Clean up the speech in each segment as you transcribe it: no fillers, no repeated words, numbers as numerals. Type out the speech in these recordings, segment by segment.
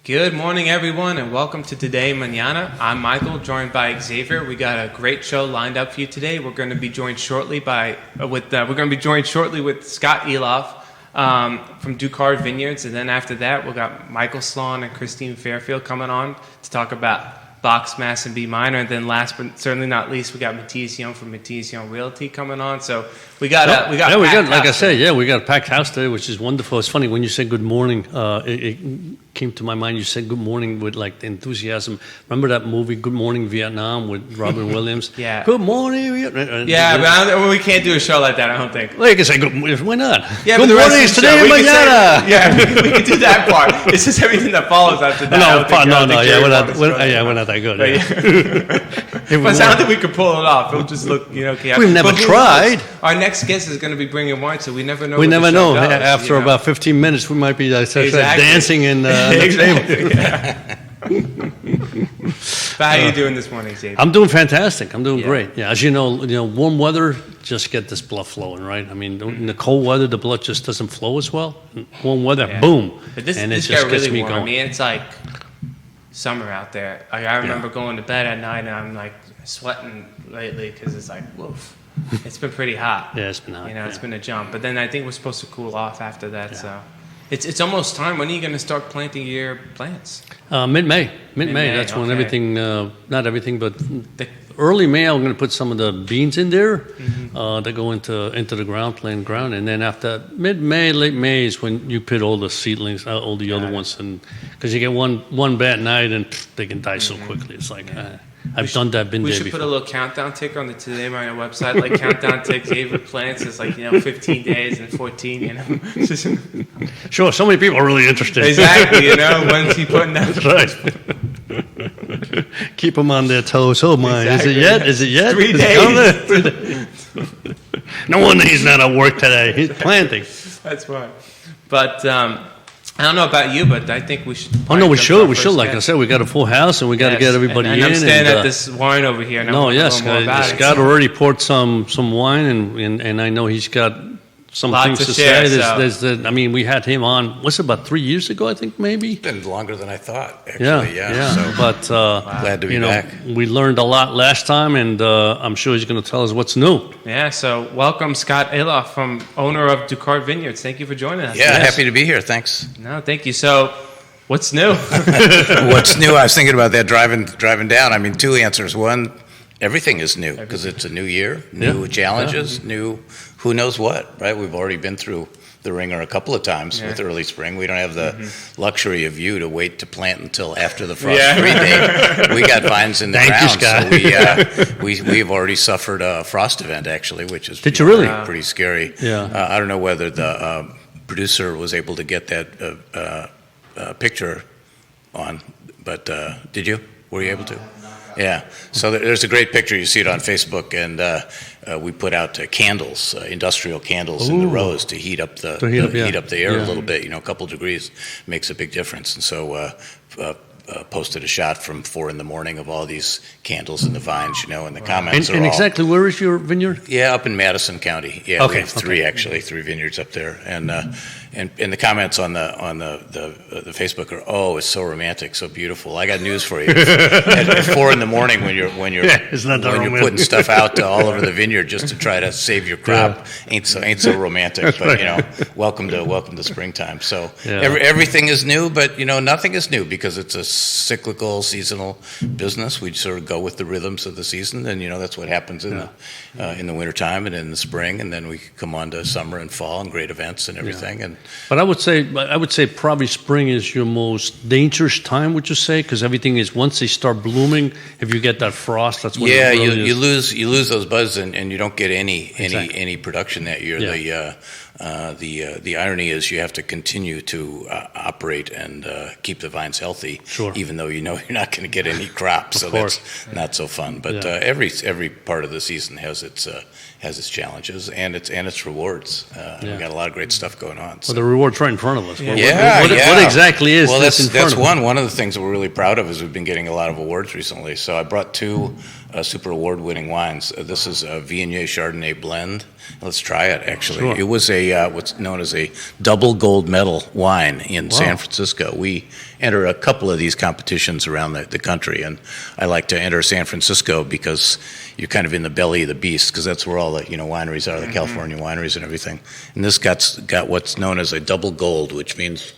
Good morning, everyone, and welcome to Today Mañana. I'm Michael, joined by Xavier. We got a great show lined up for you today. We're going to be joined shortly with Scott Elliff from DuCard Vineyards, and then after that, we've got Michael Slon and Christine Fairfield coming on to talk about box mass and B minor, and then last but certainly not least, we got Matthias from Matthias Realty coming on. So we got like I said, we got a packed house today, which is wonderful. It's funny when you said good morning. It came to my mind. You said good morning with like enthusiasm. Remember that movie, Good Morning Vietnam, with Robin Williams? Yeah. Good morning Vietnam. Yeah, but we can't do a show like that. I don't think. Well, you can say good. Why not? Yeah, good morning. It's Today Mañana. Yeah, we can do that part. It's just everything that follows after that. We're not that good. But I don't think we could pull it off. It'll just look, chaotic. We've never tried. Our next guest is going to be bringing wine, so we never know. We never know. After about 15 minutes, we might be dancing in the table. Yeah. But how are you doing this morning, Xavier? I'm doing fantastic. I'm doing great. Yeah, as you know, warm weather just get this blood flowing, right? I mean, in the cold weather, the blood just doesn't flow as well. Warm weather, boom, but this it just gets really me warm. going. I mean, it's like summer out there. I remember going to bed at night and I'm like sweating lately because it's like, woof. It's been pretty hot. Yeah, it's been hot. It's been a jump. But then I think we're supposed to cool off after that. So it's almost time. When are you going to start planting your plants? Mid-May. That's when everything, not everything, but early May, I'm going to put some of the beans in there that go into the ground, plain ground. And then after mid-May, late May is when you put all the seedlings, all the other ones. And because you get one bad night and they can die so quickly. It's like... I've done that, been there before. We should put a little countdown ticker on the Today Mañana website, like countdown to Xavier plants. It's like, 15 days and 14, Sure, so many people are really interested. Exactly, when's he putting that? That's right. Keep them on their toes. Oh, my, exactly. Is it yet? 3 days. 3 days. No wonder he's not at work today. He's planting. That's right. But... I don't know about you, but I think we should. Oh no, we should. We should. Like I said, we got a full house, and we got to get everybody in. I'm staring at this wine over here. And Scott already poured some wine, and I know he's got some things to say. We had him on. What's it, about 3 years ago? I think maybe. It's been longer than I thought. Actually, So, but glad to be back. We learned a lot last time, and I'm sure he's going to tell us what's new. Yeah. So welcome, Scott Elliff, owner of DuCard Vineyards. Thank you for joining us. Yeah, happy to be here. Thanks. No, thank you. So, what's new? What's new? I was thinking about that driving down. I mean, two answers. One, everything is new because it's a new year, new challenges, new who knows what, right? We've already been through the ringer a couple of times with early spring. We don't have the luxury of you to wait to plant until after the frost-free date. We got vines in the ground, so we've already suffered a frost event, actually, which is pretty scary. Yeah. I don't know whether the producer was able to get that picture on, but did you? Were you able to? Yeah, so there's a great picture. You see it on Facebook, and we put out candles, industrial candles in the rows to heat up the air a little bit. A couple degrees makes a big difference. And so posted a shot from 4 a.m. of all these candles in the vines, in the comments. And exactly where is your vineyard? Yeah, up in Madison County. Yeah, we have three vineyards up there, and the comments on the Facebook are, it's so romantic, so beautiful. I got news for you. At 4 a.m. when you're putting stuff out all over the vineyard just to try to save your crop, ain't so romantic. But welcome to springtime. So everything is new, but nothing is new because it's a cyclical, seasonal business. We sort of go with the rhythms of the season, and that's what happens in the wintertime and in the spring, and then we come on to summer and fall and great events and everything. And but I would say probably spring is your most dangerous time. Would you say? Because everything is, once they start blooming, if you get that frost, that's when you lose those buds and you don't get any production that year. The irony is you have to continue to operate and keep the vines healthy, even though you're not going to get any crops. So that's not so fun. But every part of the season has its challenges and its rewards. We've got a lot of great stuff going on. So. Well, the reward's right in front of us. What exactly is? Well, that's one of the things that we're really proud of is we've been getting a lot of awards recently. So I brought 2 super award-winning wines. This is a Viognier Chardonnay blend let's try it. Actually, Sure. it was a what's known as a double gold medal wine in San Francisco. We enter a couple of these competitions around the country, and I like to enter San Francisco because you're kind of in the belly of the beast, because that's where all the wineries are, the California wineries and everything. And this got what's known as a double gold, which means.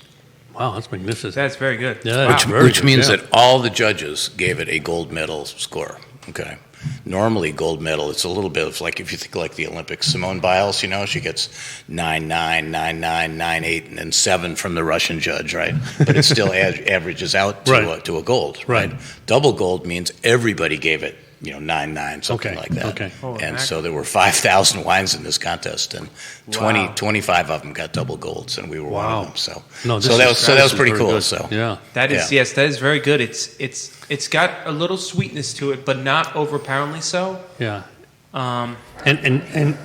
Wow, that's magnificent. That's very good. Yeah, Wow. Which means that all the judges gave it a gold medal score. Okay. Normally, gold medal, it's a little bit of like, if you think like the Olympics, Simone Biles, she gets 9.9, 9.9, 9.8, and then 7 from the Russian judge, right? But it still averages out to a gold, right? Double gold means everybody gave it 9.9, something like that. Okay. And so there were 5,000 wines in this contest, and 25 of them got double golds, and we were one of them. So, that was pretty cool. Good. So yeah, that is that is very good. It's got a little sweetness to it, but not overpoweringly so. Yeah. And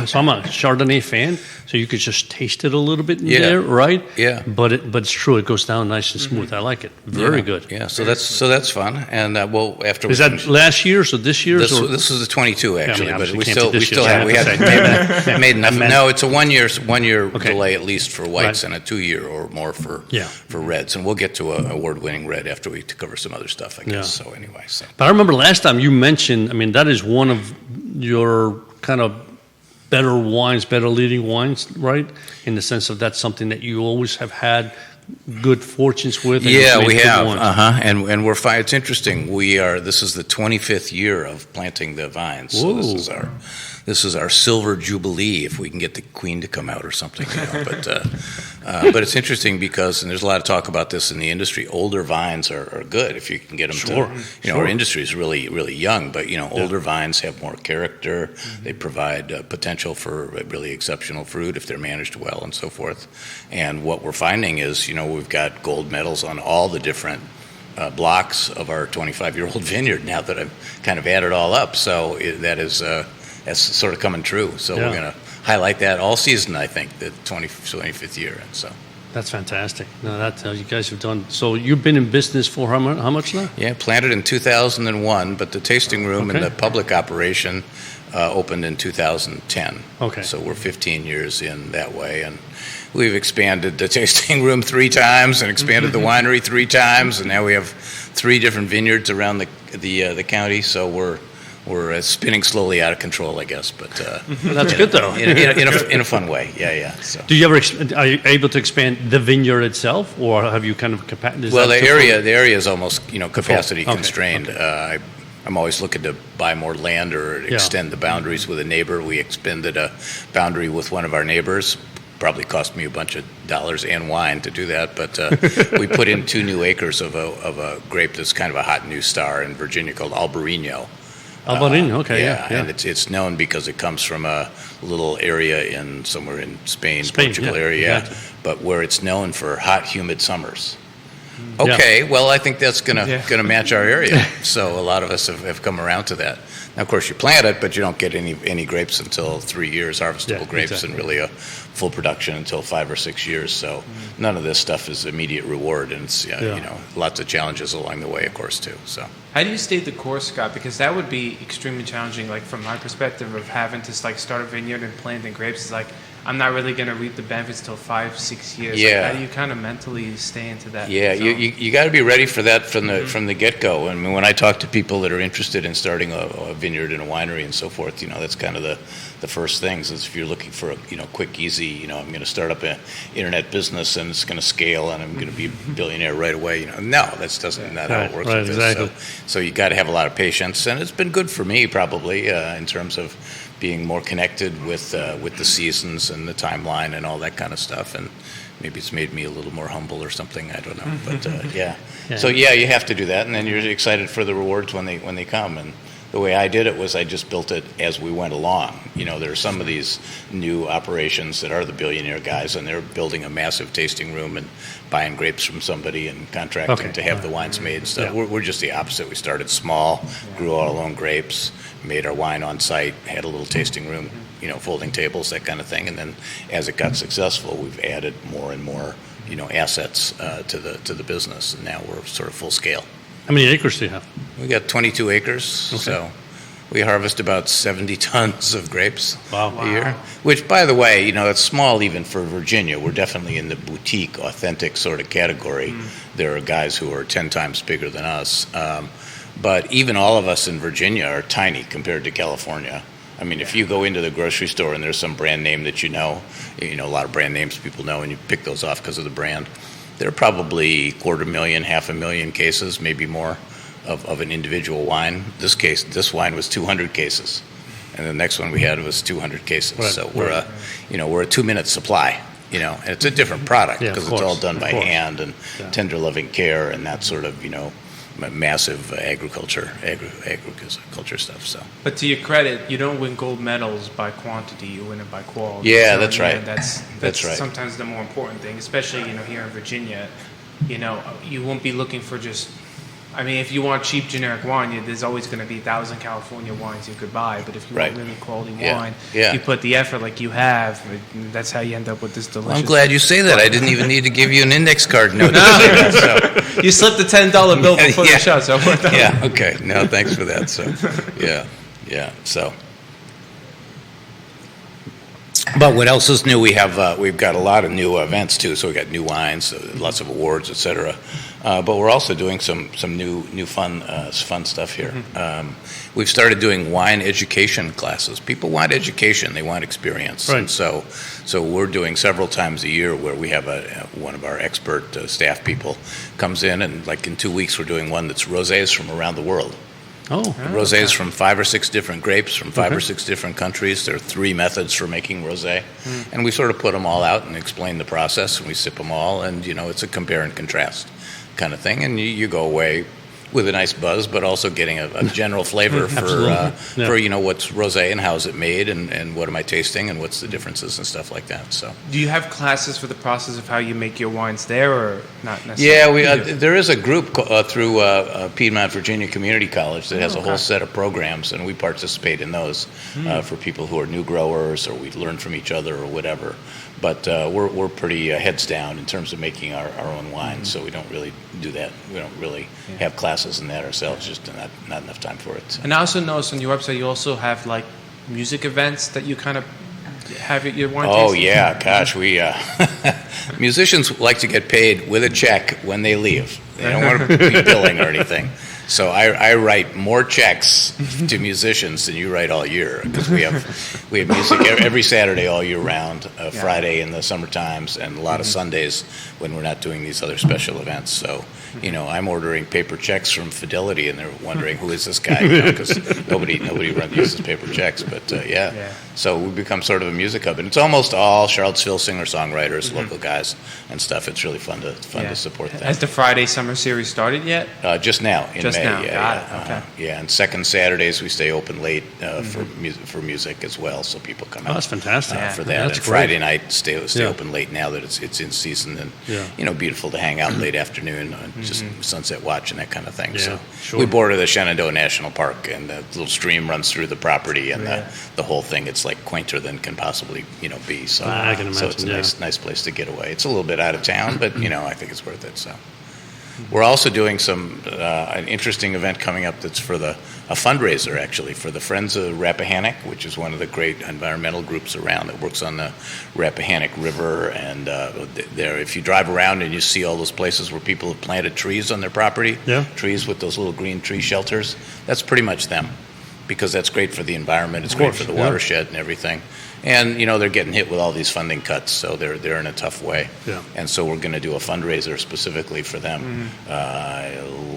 so I'm a Chardonnay fan, so you could just taste it a little bit in there, right? Yeah. But it's true, it goes down nice and smooth. I like it. Very good. Yeah. So that's fun. And after is that last year's or this year's? This was the 22 actually, Yeah, I mean, but we obviously still have made enough. No, it's a one year delay at least for whites and a 2 year or more for reds, and we'll get to a award-winning red after we cover some other stuff, I guess. Yeah. So anyway, But I remember last time you mentioned. I mean, that is one of your kind of better wines, better leading wines, right? In the sense of that's something that you always have had good fortunes with. Yeah, we have. And we're fine. It's interesting. This is the 25th year of planting the vines. So this is our silver jubilee, if we can get the Queen to come out or something. But it's interesting because, and there's a lot of talk about this in the industry, older vines are good if you can get them to, our industry is really, really young, but, older vines have more character. Mm-hmm. They provide potential for really exceptional fruit if they're managed well and so forth. And what we're finding is, we've got gold medals on all the different blocks of our 25-year-old vineyard now that I've kind of added all up. So that's sort of coming true. So we're going to highlight that all season, I think, the 25th year. And so that's fantastic. No, you guys have done. So you've been in business for how much now? Yeah, planted in 2001, but the tasting room and the public operation opened in 2010. Okay. So we're 15 years in that way, and we've expanded the tasting room 3 times and expanded the winery 3 times, and now we have 3 different vineyards around the county. So we're spinning slowly out of control, I guess, but that's good though. in a fun way. Yeah. So. Do you ever are you able to expand the vineyard itself, or have you kind of the area is almost capacity constrained. Okay. I'm always looking to buy more land or extend the boundaries with a neighbor. We expanded a boundary with one of our neighbors. Probably cost me a bunch of dollars and wine to do that, but we put in 2 new acres of a grape that's kind of a hot new star in Virginia called Albarino. Okay, yeah. And it's known because it comes from a little area somewhere in Spain Portugal area, but where it's known for hot, humid summers. Okay, well, I think that's gonna match our area. So a lot of us have come around to that. Now, of course, you plant it, but you don't get any grapes until 3 years, harvestable grapes, and really a full production until 5 or 6 years. So none of this stuff is immediate reward, and it's lots of challenges along the way, of course, too. So how do you stay the course, Scott? Because that would be extremely challenging. Like from my perspective of having to start a vineyard and planting grapes, is like I'm not really going to reap the benefits till 5-6 years. Yeah. Like, how do you kind of mentally stay into that? Yeah, you got to be ready for that from the get-go. I mean, when I talk to people that are interested in starting a vineyard and a winery and so forth, that's kind of the first things. Is if you're looking for a quick, easy, I'm going to start up an internet business and it's going to scale and I'm going to be a billionaire right away. No, that's not how it works. Right, with exactly. This. So you got to have a lot of patience, and it's been good for me probably in terms of being more connected with the seasons and the timeline and all that kind of stuff, and maybe it's made me a little more humble or something. I don't know, but yeah. So you have to do that, and then you're excited for the rewards when they come. And the way I did it was I just built it as we went along. There are some of these new operations that are the billionaire guys, and they're building a massive tasting room and buying grapes from somebody and contracting to have the wines made and stuff. Yeah. We're just the opposite. We started small, grew all our own grapes, made our wine on site, had a little tasting room, folding tables, that kind of thing. And then as it got successful, we've added more and more, assets to the business. And now we're sort of full scale. How many acres do you have? We got 22 acres. Okay. So We harvest about 70 tons of grapes Wow. a year, which, by the way, that's small even for Virginia. We're definitely in the boutique, authentic sort of category. There are guys who are 10 times bigger than us. But even all of us in Virginia are tiny compared to California. I mean, if you go into the grocery store and there's some brand name that a lot of brand names people know, and you pick those off because of the brand, there are probably 250,000, 500,000 cases, maybe more, of an individual wine. This wine was 200 cases, and the next one we had was 200 cases. Right. So we're a 2-minute supply. And it's a different product because it's all done by hand and tender loving care and that sort of massive agriculture stuff. So, but to your credit, you don't win gold medals by quantity; you win it by quality. Yeah, that's right. That's right. Sometimes the more important thing, especially here in Virginia. You won't be looking for just. I mean, if you want cheap generic wine, there's always going to be 1,000 California wines you could buy. But if you want really quality wine, you put the effort like you have. That's how you end up with this delicious. I'm glad you say that. I didn't even need to give you an index card note. So. You slipped a $10 bill before the show, so yeah. Okay. No, thanks for that. So, yeah. So, but what else is new? We've got a lot of new events too. So we got new wines, lots of awards, etc. But we're also doing some new fun stuff here. We've started doing wine education classes. People want education; they want experience. Right. And so we're doing several times a year where we have one of our expert staff people comes in, and like in 2 weeks we're doing one that's rosés from around the world. Rosés from 5 or 6 different grapes from 5 or 6 different countries. There are 3 methods for making rosé, and we sort of put them all out and explain the process, and we sip them all, and it's a compare and contrast kind of thing, and you go away with a nice buzz, but also getting a general flavor for what's rosé and how is it made, and what am I tasting, and what's the differences and stuff like that. So, do you have classes for the process of how you make your wines there, or not necessarily? Yeah, there is a group through Piedmont Virginia Community College that has a whole set of programs, and we participate in those for people who are new growers, or we learn from each other, or whatever. But we're pretty heads down in terms of making our own wine, so we don't really do that. We don't really have classes in that ourselves, just not enough time for it. So. And I also noticed on your website you also have like music events that you kind of have at your wine tasting. Oh yeah, gosh, we musicians like to get paid with a check when they leave. They don't want to be billing or anything. So I write more checks to musicians than you write all year, because we have music every Saturday all year round, Friday in the summer times, and a lot of Sundays when we're not doing these other special events. So, I'm ordering paper checks from Fidelity, and they're wondering who is this guy, because nobody uses paper checks. But so we become sort of a music hub, and it's almost all Charlottesville singer-songwriters, local guys and stuff. It's really fun to support that. Has the Friday Summer Series started yet? Just now in May. Got it. Okay. And second Saturdays we stay open late for music as well, so people come out. That's fantastic. For that. That's and great. Friday night stay open late now that it's in season, and beautiful to hang out late afternoon, just sunset watch and that kind of thing. Yeah, So sure. we border the Shenandoah National Park, and the little stream runs through the property, and the whole thing, it's like quainter than can possibly be. So I can imagine, so it's a nice place to get away. It's a little bit out of town, but I think it's worth it. So. We're also doing an interesting event coming up that's for a fundraiser, actually, for the Friends of Rappahannock, which is one of the great environmental groups around that works on the Rappahannock River. And if you drive around and you see all those places where people have planted trees on their property, trees with those little green tree shelters, that's pretty much them, because that's great for the environment. It's great for the watershed and everything. And they're getting hit with all these funding cuts, so they're in a tough way. Yeah. And so we're going to do a fundraiser specifically for them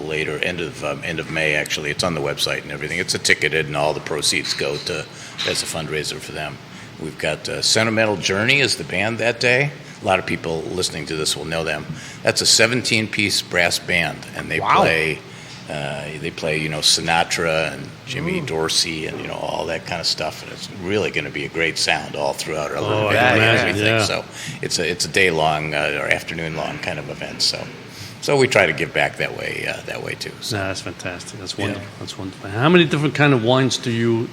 later, end of May. Actually, it's on the website and everything. It's ticketed, and all the proceeds go as a fundraiser for them. We've got Sentimental Journey is the band that day. A lot of people listening to this will know them. That's a 17-piece brass band, and they play. They play, Sinatra and Jimmy Dorsey and all that kind of stuff, and it's really going to be a great sound all throughout our little everything. So it's a day long or afternoon long kind of event. So we try to give back that way too. So. That's fantastic. That's wonderful. That's wonderful. How many different kind of wines do you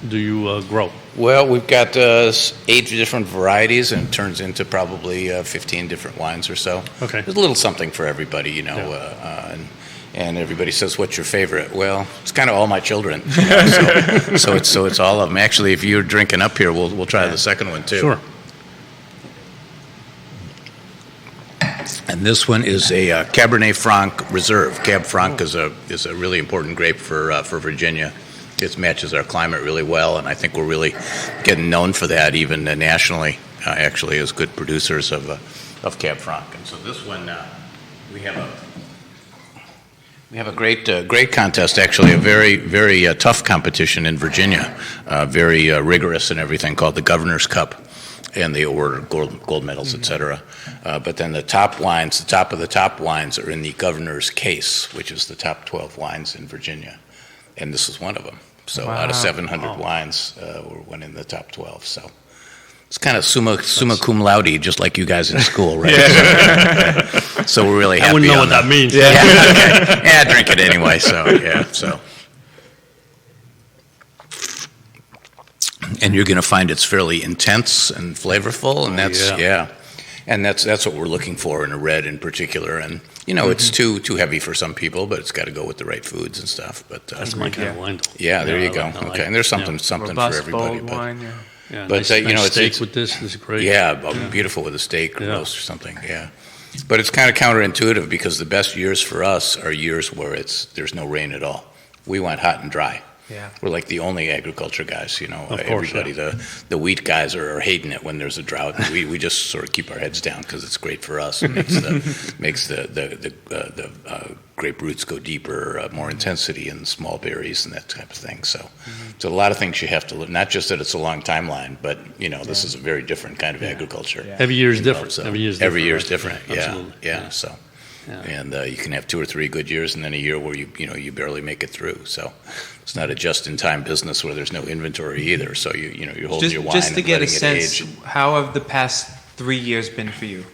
grow? Well, we've got 8 different varieties, and it turns into probably 15 different wines or so. Okay. There's a little something for everybody, And everybody says, "What's your favorite?" Well, it's kind of all my children. You know, so it's all of them. Actually, if you're drinking up here, we'll try the second one too. Sure. And this one is a Cabernet Franc Reserve. Cab Franc is a really important grape for Virginia. It matches our climate really well, and I think we're really getting known for that, even nationally. Actually, as good producers of Cab Franc. And so this one, we have a great contest. Actually, a very tough competition in Virginia, very rigorous and everything, called the Governor's Cup. And they award gold medals, et cetera. But then the top of the top wines are in the governor's case, which is the top 12 wines in Virginia. And this is one of them. So out of 700 wines, we're one in the top 12. So it's kind of summa cum laude, just like you guys in school, right? So we're really happy. I wouldn't know what that means. Yeah, okay. Yeah, drink it anyway. So yeah, so. And you're going to find it's fairly intense and flavorful, and that's what we're looking for in a red in particular. And you know, it's too heavy for some people, but it's got to go with the right foods and stuff. But that's my kind of wine. Yeah, there you go. Okay, and there's something Robust, for everybody. bold wine, yeah, but nice, you know, nice steak with this is great. Yeah, beautiful with a steak or roast or something. Yeah, but it's kind of counterintuitive because the best years for us are years where there's no rain at all. We want hot and dry. Yeah. We're like the only agriculture guys, you know. Of course, everybody, the wheat guys are hating it when there's a drought. And we just sort of keep our heads down because it's great for us. It makes the grape roots go deeper, more intensity in small berries and that type of thing. So, a lot of things you have to look. Not just that it's a long timeline, but you know, this is a very different kind of agriculture. Yeah. Every year is different. So Every year is different. Right? Yeah. So. Yeah. And you can have 2 or 3 good years, and then a year where you barely make it through. So it's not a just-in-time business where there's no inventory either. So you're holding your wine just to and get a letting it sense. age. How have the past 3 years been for you?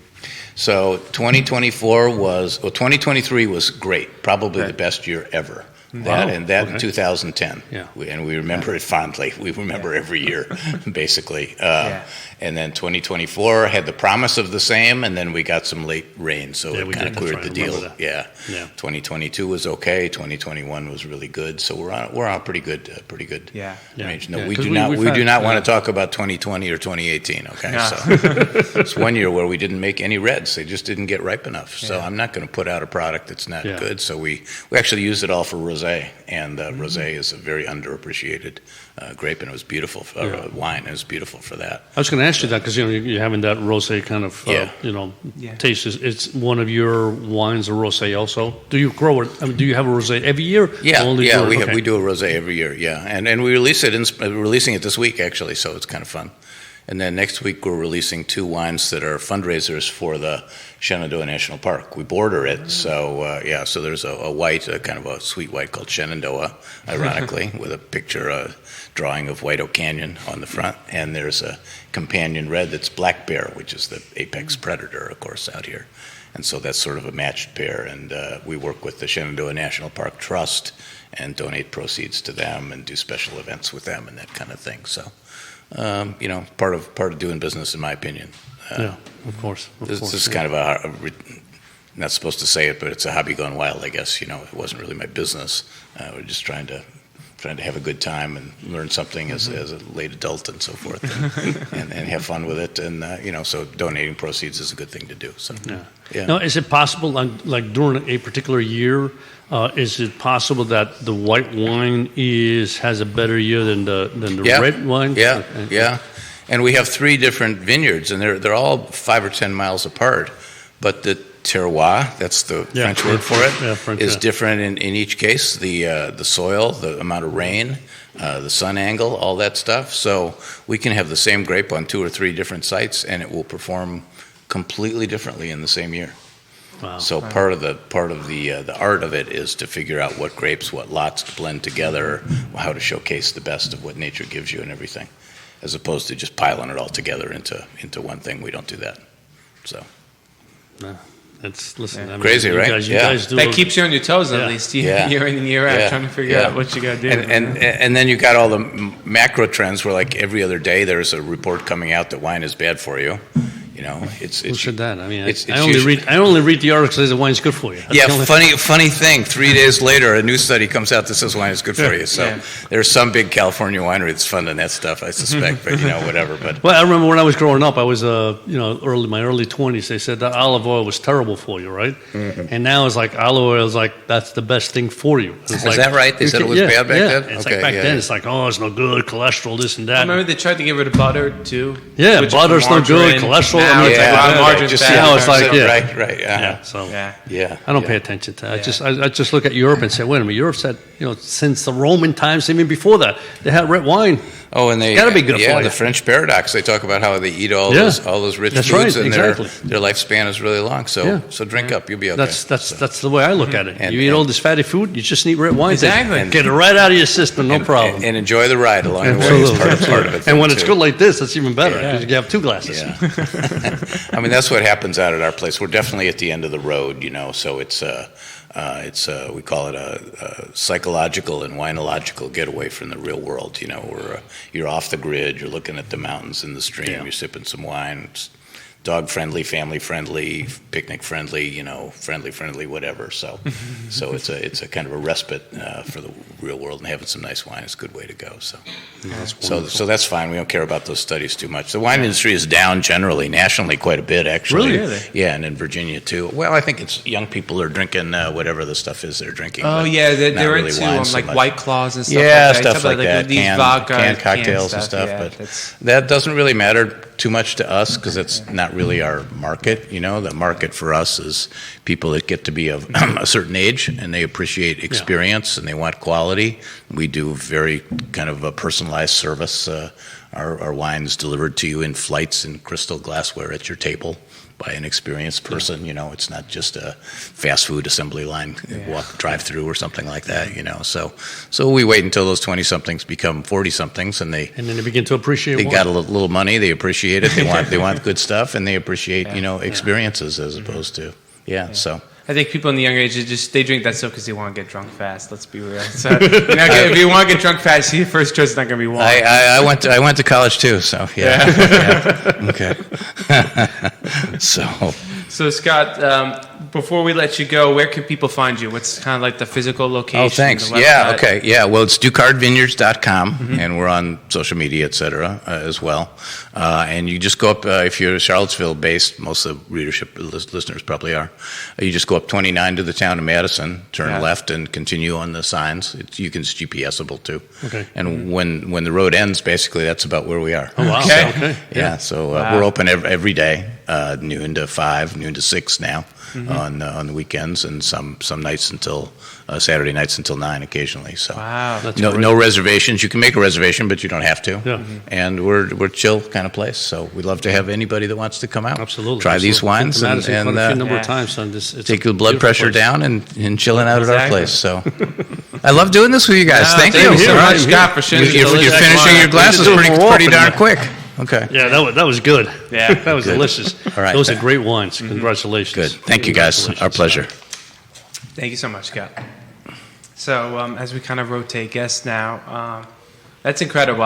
So 2023 was great, probably the best year ever. That in 2010. Yeah. And we remember it fondly. We remember every year, basically. And then 2024 had the promise of the same, and then we got some late rain, so it kind of cleared the deal. Yeah. 2022 was okay. 2021 was really good. So we're on a pretty good range. No, we do not want to talk about 2020 or 2018. Okay, no. So it's one year where we didn't make any reds. They just didn't get ripe enough. So I'm not going to put out a product that's not good. So we actually used it all for rosé, and rosé is a very underappreciated grape, and it was beautiful for wine. It was beautiful for that. I was going to ask you that because you're having that rosé kind of taste. It's one of your wines, a rosé also. Do you grow it? I mean, do you have a rosé every year? We do a rosé every year. Yeah, and we release it. We're releasing it this week actually, so it's kind of fun. And then next week we're releasing 2 wines that are fundraisers for the Shenandoah National Park. We border it, so so there's a white, kind of a sweet white called Shenandoah, ironically, with a picture, drawing of White Oak Canyon on the front, and there's a companion red that's black bear, which is the apex predator, of course, out here. And so that's sort of a matched pair, and we work with the Shenandoah National Park Trust and donate proceeds to them and do special events with them and that kind of thing. So. Part of doing business, in my opinion. Of course. This is kind of not supposed to say it, but it's a hobby gone wild, I guess. It wasn't really my business. We're just trying to have a good time and learn something as a late adult and so forth, and have fun with it. And so donating proceeds is a good thing to do. So Now, is it possible, like during a particular year? Is it possible that the white wine has a better year than the red wine? Yeah. And we have 3 different vineyards, and they're all 5 or 10 miles apart. But the terroir, that's the French word for it, is different in each case. The soil, the amount of rain, the sun angle, all that stuff. So we can have the same grape on 2 or 3 different sites, and it will perform completely differently in the same year. Wow. So part of the art of it is to figure out what grapes, what lots to blend together, how to showcase the best of what nature gives you and everything, as opposed to just piling it all together into one thing. We don't do that. So. That's crazy, right? You guys do that keeps you on your toes at least year in and year out, trying to figure out what you got to do. And then you got all the macro trends where like every other day there's a report coming out that wine is bad for you. Who said that? I mean, it's I only read the article that says the wine's good for you. That's funny thing. 3 days later, a new study comes out that says wine is good for you. So there's some big California winery that's funding that stuff, I suspect. But whatever. But well, I remember when I was growing up, I was my early 20s. They said that olive oil was terrible for you, right? Mm-hmm. And now it's like olive oil is like that's the best thing for you. Is that right? They said it was bad back then. It's like back then. It's like it's no good, cholesterol, this and that. I remember they tried to get rid of butter too. Yeah, butter's no good, cholesterol. Margarine. Now it's like right. Yeah. So I don't pay attention to that. Yeah. I just look at Europe and say, wait a minute. Europe said since the Roman times, even before that, they had red wine. Oh, and they got to be good for you. The French paradox. They talk about how they eat all those rich foods, and their lifespan is really long. So drink up, you'll be okay. That's the way I look at it. And, you eat all this fatty food, you just need red wine. Exactly. And get it right out of your system, no problem. And enjoy the ride along the way. It's part of it. And when it's good like this, that's even better because you have 2 glasses. Yeah. I mean, that's what happens out at our place. We're definitely at the end of the road, so it's we call it a psychological and winological getaway from the real world. Where you're off the grid, you're looking at the mountains and the stream, you're sipping some wine. It's dog friendly, family friendly, picnic friendly, friendly, whatever. So it's a kind of a respite for the real world, and having some nice wine is a good way to go. So that's fine. We don't care about those studies too much. The wine industry is down generally, nationally, quite a bit actually. Really? Yeah, and in Virginia too. Well, I think it's young people are drinking whatever the stuff is they're drinking. Oh yeah, they're really into so like much. White Claws and stuff. Yeah, like that. stuff like that. These vodka, canned cocktails and stuff. Yeah, but that doesn't really matter too much to us because it's not really our market. The market for us is people that get to be of a certain age and they appreciate experience and they want quality. We do very kind of a personalized service. Our wine's delivered to you in flights in crystal glassware at your table by an experienced person. It's not just a fast food assembly line, drive through or something like that. So we wait until those 20-somethings become 40-somethings, and then they begin to appreciate. They got a little money, they appreciate it. They want good stuff, and they appreciate experiences as opposed to So. I think people in the younger age, they drink that stuff because they want to get drunk fast. Let's be real. So, if you want to get drunk fast, your first choice is not going to be wine. I went to college too, so okay. So Scott, before we let you go, where can people find you? What's kind of like the physical location? Oh, thanks. Yeah, okay. Yeah, well, it's DuCardVineyards.com, and we're on social media, et cetera, as well. And you just go up, if you're Charlottesville-based, most of the readership listeners probably are, you just go up 29 to the town of Madison, turn left, and continue on the signs. It's GPSable, too. Okay. And when the road ends, basically, that's about where we are. Oh, wow. Okay. Yeah, so we're open every day, noon to 5, noon to 6 now. On the weekends, and some nights until Saturday nights until 9 occasionally. So no reservations. You can make a reservation, but you don't have to. Yeah. And we're a chill kind of place. So we'd love to have anybody that wants to come out. Absolutely. Try these wines and a number of times. So take the blood pressure down and chilling out at our place. So I love doing this with you guys. Thank you so much, Scott, for sharing. You're finishing your glasses pretty darn quick. Okay. Yeah, that was good. Yeah, that was delicious. All right. Those are great wines. Congratulations. Good. Thank you, guys. Our pleasure. Thank you so much, Scott. So as we kind of rotate guests now, that's incredible.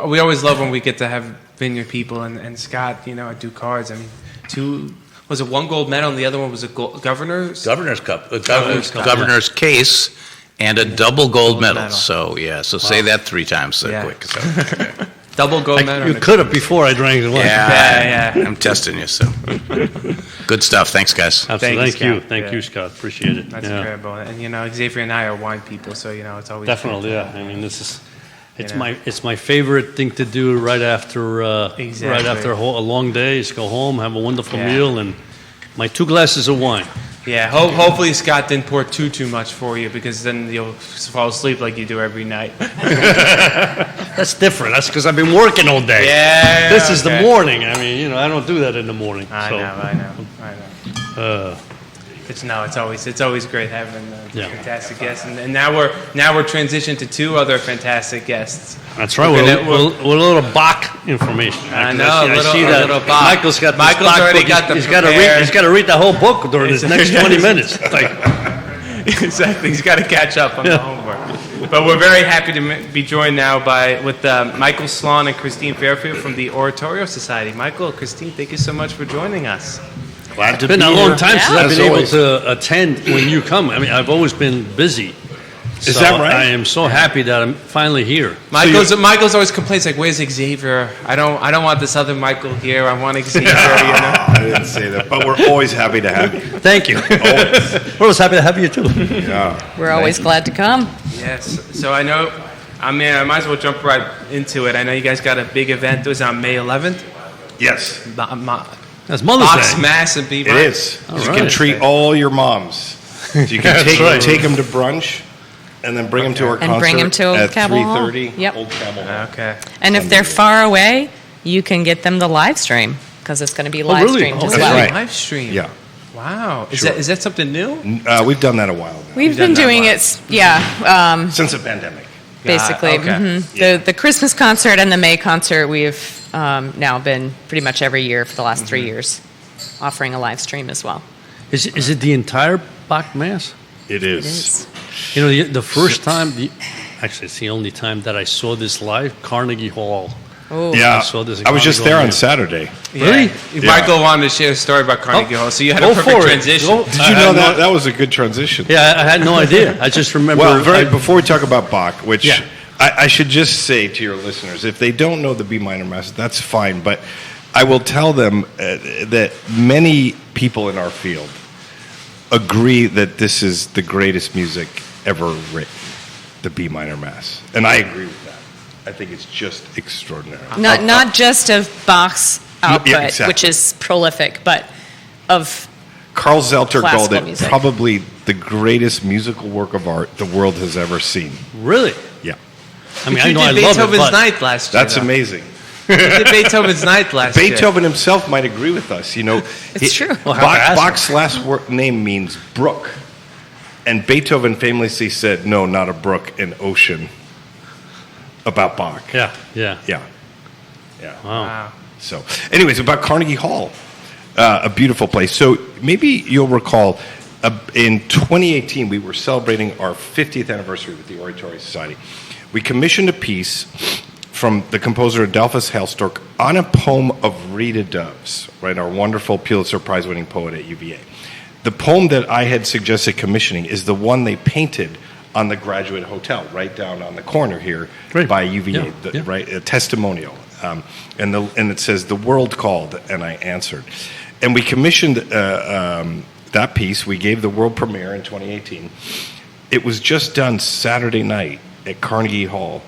We always love when we get to have vineyard people, and Scott, at DuCards. I mean, was it 1 gold medal and the other one was a governor's cup, governor's case, and a double gold medal. So say that 3 times so quick. So. Double gold medal. You could have before I drank the wine. Yeah. I'm testing you. So good stuff. Thanks, guys. Absolutely. Thank you, Scott. Appreciate it. That's incredible. And Xavier and I are wine people, so it's always definitely. Yeah. I mean, it's my favorite thing to do right after a long day is go home, have a wonderful meal, and my 2 glasses of wine. Yeah, hopefully Scott didn't pour too much for you, because then you'll fall asleep like you do every night. That's different. That's because I've been working all day. Yeah. This is the morning. I mean, I don't do that in the morning. I know. It's always great having fantastic guests, and now we're transitioned to 2 other fantastic guests. That's right. We're a little Bach information. I know. I see that. Little Bach. Michael's already got the. He's got to read the whole book during his next 20 minutes. Exactly. He's got to catch up on the homework. But we're very happy to be joined now with Michael Slon and Christine Fairfield from the Oratorio Society. Michael, Christine, thank you so much for joining us. Glad to be here. It's been a long time since I've been able to attend when you come. I mean, I've always been busy. Is that right? I am so happy that I'm finally here. Michael's always complains like, "Where's Xavier? I don't want this other Michael here. I want Xavier." I didn't say that, but we're always happy to have you. Thank you. We're always happy to have you too. Yeah. We're always glad to come. Yes. So I know. I mean, I might as well jump right into it. I know you guys got a big event. It was on May 11th. Yes. That's Mother's Box Day. Mass and Be It is. You can treat all your moms. So you can take them to brunch. And then bring them to our concert bring them to at Cabell Hall. 3:30. Yep. Old Cabell Hall. Okay. And if they're far away, you can get them the live stream because it's going to be live really? streamed as that's well. right. Live stream. Yeah. Wow. Sure. Is that something new? We've done that a while now. We've been doing it, Since the pandemic. basically. Okay. Mm-hmm. The Christmas concert and the May concert, we've now been pretty much every year for the last 3 years offering a live stream as well. Is it the entire Bach Mass? It is. You know, the first time, actually, it's the only time that I saw this live, Carnegie Hall. Oh, Yeah. I saw this at I was just Carnegie there Hall. on Saturday. Really? Yeah. Michael wanted to share a story about Carnegie Hall, so you had a Go perfect for it. transition. Go- Did you know that? That was a good transition. Yeah, I had no idea. I just remember. Well, before we talk about Bach, which Yeah. I should just say to your listeners, if they don't know the B minor Mass, that's fine. But I will tell them that many people in our field agree that this is the greatest music ever written, the B minor Mass. And I agree with that. I think it's just extraordinary. not just of Bach's output, exactly. which is prolific, but of Carl Zelter called classical it music. probably the greatest musical work of art the world has ever seen. Really? Yeah. I mean, You I know I did love it, Beethoven's but Ninth last year. That's amazing. You did Beethoven's Ninth last year. Beethoven himself might agree with us. You know, It's true. Well, how to ask Bach's last name means brook, and Beethoven famously said, "No, not a brook, an ocean." About Bach. yeah. Yeah. Wow. So, anyways, about Carnegie Hall, a beautiful place. So maybe you'll recall, in 2018 we were celebrating our 50th anniversary with the Oratorio Society. We commissioned a piece from the composer Adolphus Hailstork on a poem of Rita Dove's, right, our wonderful Pulitzer Prize-winning poet at UVA. The poem that I had suggested commissioning is the one they painted on the Graduate Hotel, right down on the corner here Right. by UVA, Yeah. right, a testimonial. And it says, "The world called, and I answered." And we commissioned that piece. We gave the world premiere in 2018. It was just done Saturday night at Carnegie Hall.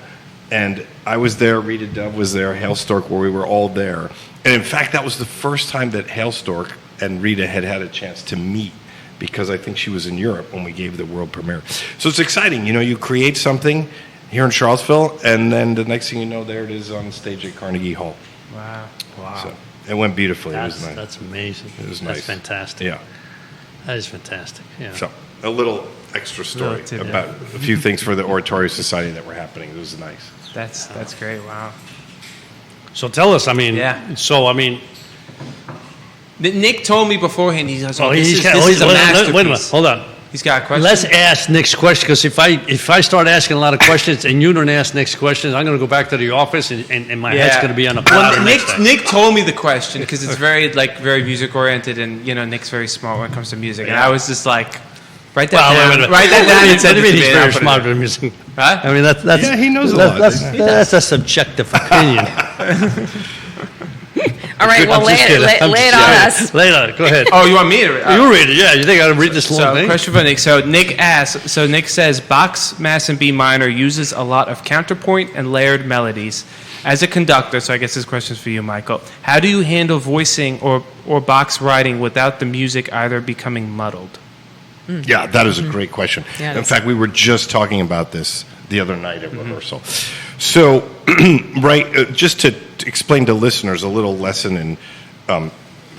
And I was there, Rita Dove was there, Hailstork, where we were all there. And in fact, that was the first time that Hailstork and Rita had a chance to meet, because I think she was in Europe when we gave the world premiere. So it's exciting. You know, you create something here in Charlottesville, and then the next thing you know, there it is on stage at Carnegie Hall. Wow. So it went beautifully. It was nice. That's amazing. It was That's nice. fantastic. Yeah. That is fantastic. Yeah. So a little extra story Little tidbit. about a few things for the Oratorio Society that were happening. It was nice. That's great. Wow. So tell us. I mean. Yeah. So I mean. Nick told me beforehand. He goes, Oh, this he's is got- a wait a masterpiece. minute. Hold on. He's got a question. Let's ask Nick's question, because if I start asking a lot of questions and you don't ask Nick's questions, I'm going to go back to the office and my head's going to be on a platter Well, next time. Nick told me the question because it's very music oriented, and you know Nick's very smart when it comes to music. And I was just like, write that down. wait a minute. Write that down and What send do it you to mean me. he's and I'll very put it smart in. with music? Huh? I mean, that's Yeah, he knows a lot. That's a subjective opinion. All right, well, lay it on us. Lay it on. Go ahead. Oh, you want me to? You read it. Yeah, you think I got to read this long So, thing? question for Nick. So, Nick asks. So, Nick says Bach's Mass in B minor uses a lot of counterpoint and layered melodies. As a conductor, so I guess this question is for you, Michael. How do you handle voicing or Bach's writing without the music either becoming muddled? Yeah, that is a great question. Yeah, In fact, we were just talking about this the other night at rehearsal. So, just to explain to listeners a little lesson in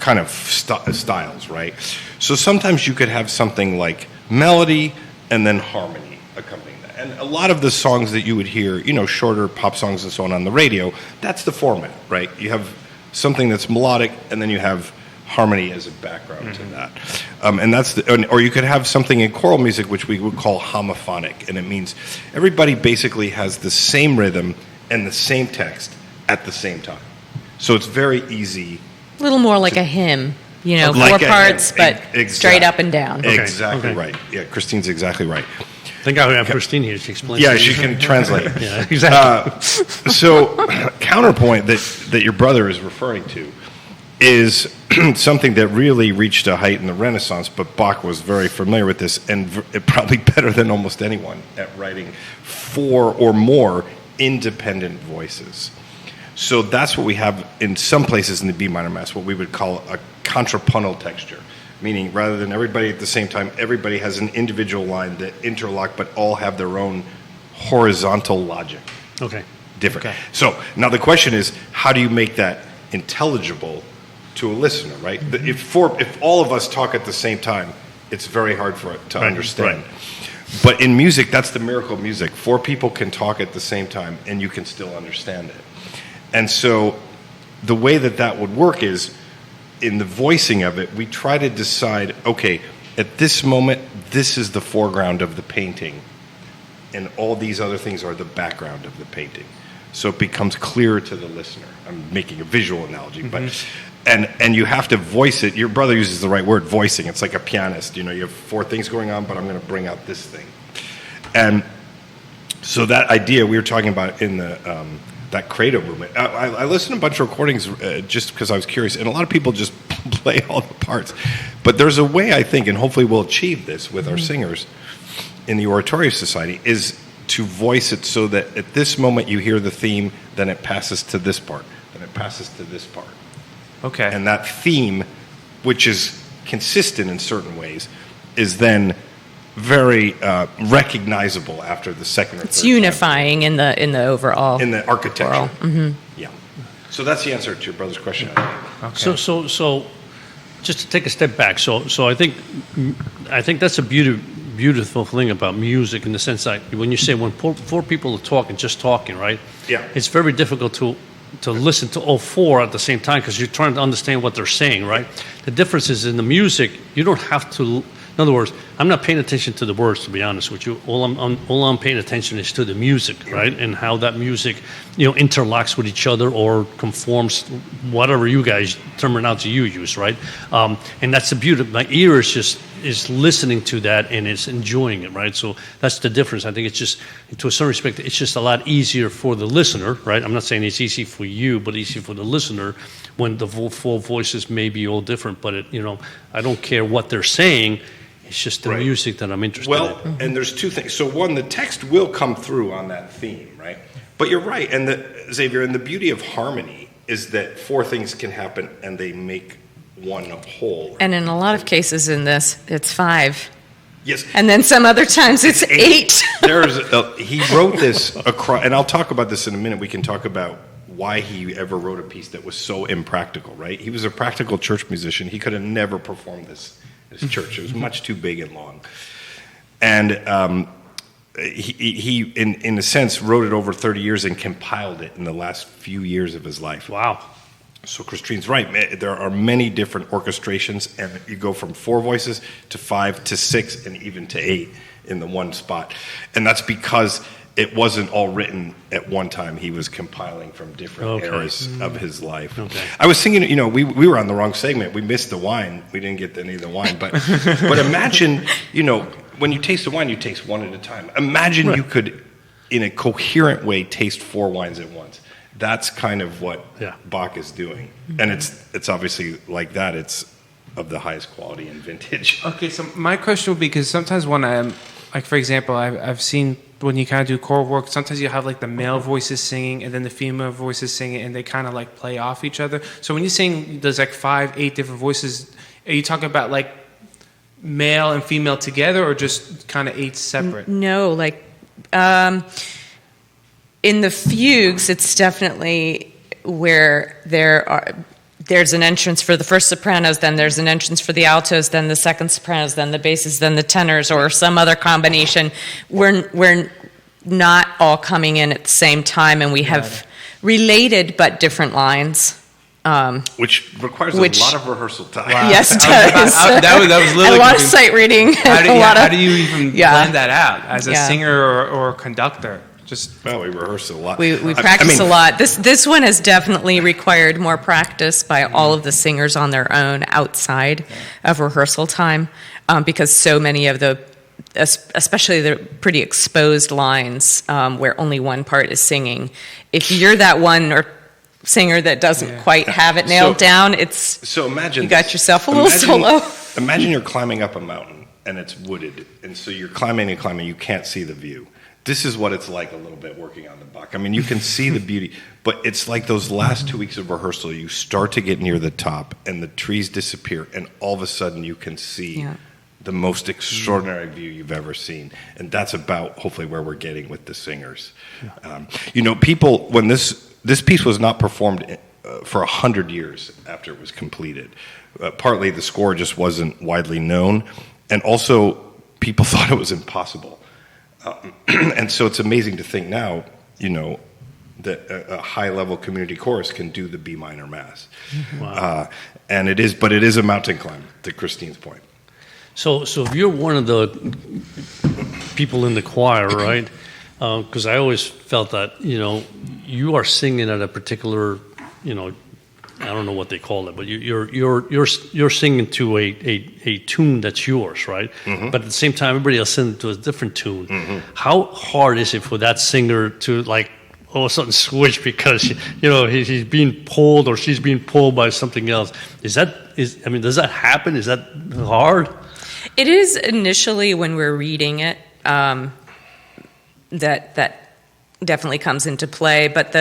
kind of styles, right? So sometimes you could have something like melody and then harmony accompanying that. And a lot of the songs that you would hear, you know, shorter pop songs and so on the radio, that's the format, right? You have something that's melodic, and then you have harmony as a background to that. And that's or you could have something in choral music which we would call homophonic, and it means everybody basically has the same rhythm and the same text at the same time. So it's very easy. A little more like a hymn, Like four a parts, hymn, but straight up and down. Exactly Okay. right. Yeah, Christine's exactly right. I think I would have Christine here. She explains. Yeah, she can translate. Yeah, exactly. So, counterpoint that your brother is referring to is something that really reached a height in the Renaissance, but Bach was very familiar with this, and probably better than almost anyone at writing 4 or more independent voices. So that's what we have in some places in the B minor Mass, what we would call a contrapuntal texture. Meaning, rather than everybody at the same time, everybody has an individual line that interlock, but all have their own horizontal logic. Okay. Different. Okay. So now the question is, how do you make that intelligible to a listener, right? If all of us talk at the same time, it's very hard for it to understand. Right. But in music, that's the miracle of music. 4 people can talk at the same time, and you can still understand it. And so the way that would work is, in the voicing of it, we try to decide, okay, at this moment, this is the foreground of the painting, and all these other things are the background of the painting. So it becomes clearer to the listener. I'm making a visual analogy, but and you have to voice it. Your brother uses the right word, voicing. It's like a pianist. You have 4 things going on, but I'm going to bring out this thing. And so that idea we were talking about in the that credo movement. I listened to a bunch of recordings just because I was curious, and a lot of people just play all the parts. But there's a way, I think, and hopefully we'll achieve this with our singers in the Oratorio Society, is to voice it so that at this moment you hear the theme, then it passes to this part, then it passes to this part. Okay. And that theme, which is consistent in certain ways, is then very recognizable after the second or third It's unifying in the overall. in the architecture. Choral. Yeah. So that's the answer to your brother's question. Okay. So, just to take a step back. So I think that's a beautiful thing about music, in the sense that when you say when 4 people are talking, right? Yeah. It's very difficult to listen to all 4 at the same time, because you're trying to understand what they're saying, right? The difference is in the music, you don't have to. In other words, I'm not paying attention to the words, to be honest with you. All I'm paying attention is to the music, right? And how that music, interlocks with each other or conforms, whatever you guys terminology you use, right? And that's the beauty. My ear is listening to that, and it's enjoying it, right? So that's the difference. I think it's just, to a certain respect, it's just a lot easier for the listener, right? I'm not saying it's easy for you, but easy for the listener when the 4 voices may be all different. But I don't care what they're saying. It's just the Right. music that I'm interested Well, in. and there's 2 things. So one, the text will come through on that theme, right? But you're right, and Xavier, and the beauty of harmony is that 4 things can happen and they make one whole. And in a lot of cases in this, it's 5. Yes. And then some other times it's 8. He wrote this across, and I'll talk about this in a minute. We can talk about why he ever wrote a piece that was so impractical, right? He was a practical church musician. He could have never performed this in his church. It was much too big and long. And he in a sense, wrote it over 30 years and compiled it in the last few years of his life. Wow. So Christine's right. There are many different orchestrations, and you go from 4 voices to 5 to 6 and even to 8 in the one spot. And that's because it wasn't all written at one time. He was compiling from different eras of his life. Okay. I was thinking, we were on the wrong segment. We missed the wine. We didn't get any of the wine. But imagine, when you taste the wine, you taste one at a time. Imagine you could, in a coherent way, taste 4 wines at once. That's kind of what Bach is doing. And it's obviously like that. It's of the highest quality and vintage. Okay, so my question would be, because sometimes when I'm, like, for example, I've seen when you kind of do choral work, sometimes you have like the male voices singing and then the female voices singing, and they kind of like play off each other. So when you're saying there's like 5, 8 different voices, are you talking about like male and female together, or just kind of 8 separate? No, like in the fugues, it's definitely where there's an entrance for the first sopranos, then there's an entrance for the altos, then the second sopranos, then the basses, then the tenors, or some other combination. We're not all coming in at the same time, and we have related but different lines. Which requires a lot of rehearsal time. Wow. Yes, it does. That was literally a lot of confusing. sight reading. How do you even blend that out as a singer or conductor? Well, we rehearse a lot. We practice a lot. This one has definitely required more practice by all of the singers on their own outside of rehearsal time, because so many of the, especially the pretty exposed lines where only one part is singing, if you're that one or singer that doesn't quite have it nailed down, so imagine you got yourself a little solo. Imagine you're climbing up a mountain and it's wooded, and so you're climbing and climbing, you can't see the view. This is what it's like a little bit working on the buck. I mean, you can see the beauty, but it's like those last 2 weeks of rehearsal, you start to get near the top and the trees disappear, and all of a sudden you can see the most extraordinary view you've ever seen. And that's about hopefully where we're getting with the singers. People, when this piece was not performed for 100 years after it was completed, partly the score just wasn't widely known, and also people thought it was impossible. And so it's amazing to think now, that a high-level community chorus can do the B minor mass. Wow. And it is a mountain climb, to Christine's point. So if you're one of the people in the choir, right? Because I always felt that, you are singing at a particular, I don't know what they call it, but you're singing to a tune that's yours, right? Mm-hmm. But at the same time, everybody else singing to a different tune. Mm-hmm. How hard is it for that singer to all of a sudden switch because he's being pulled or she's being pulled by something else? Does that happen? Is that hard? It is initially when we're reading it. That definitely comes into play, but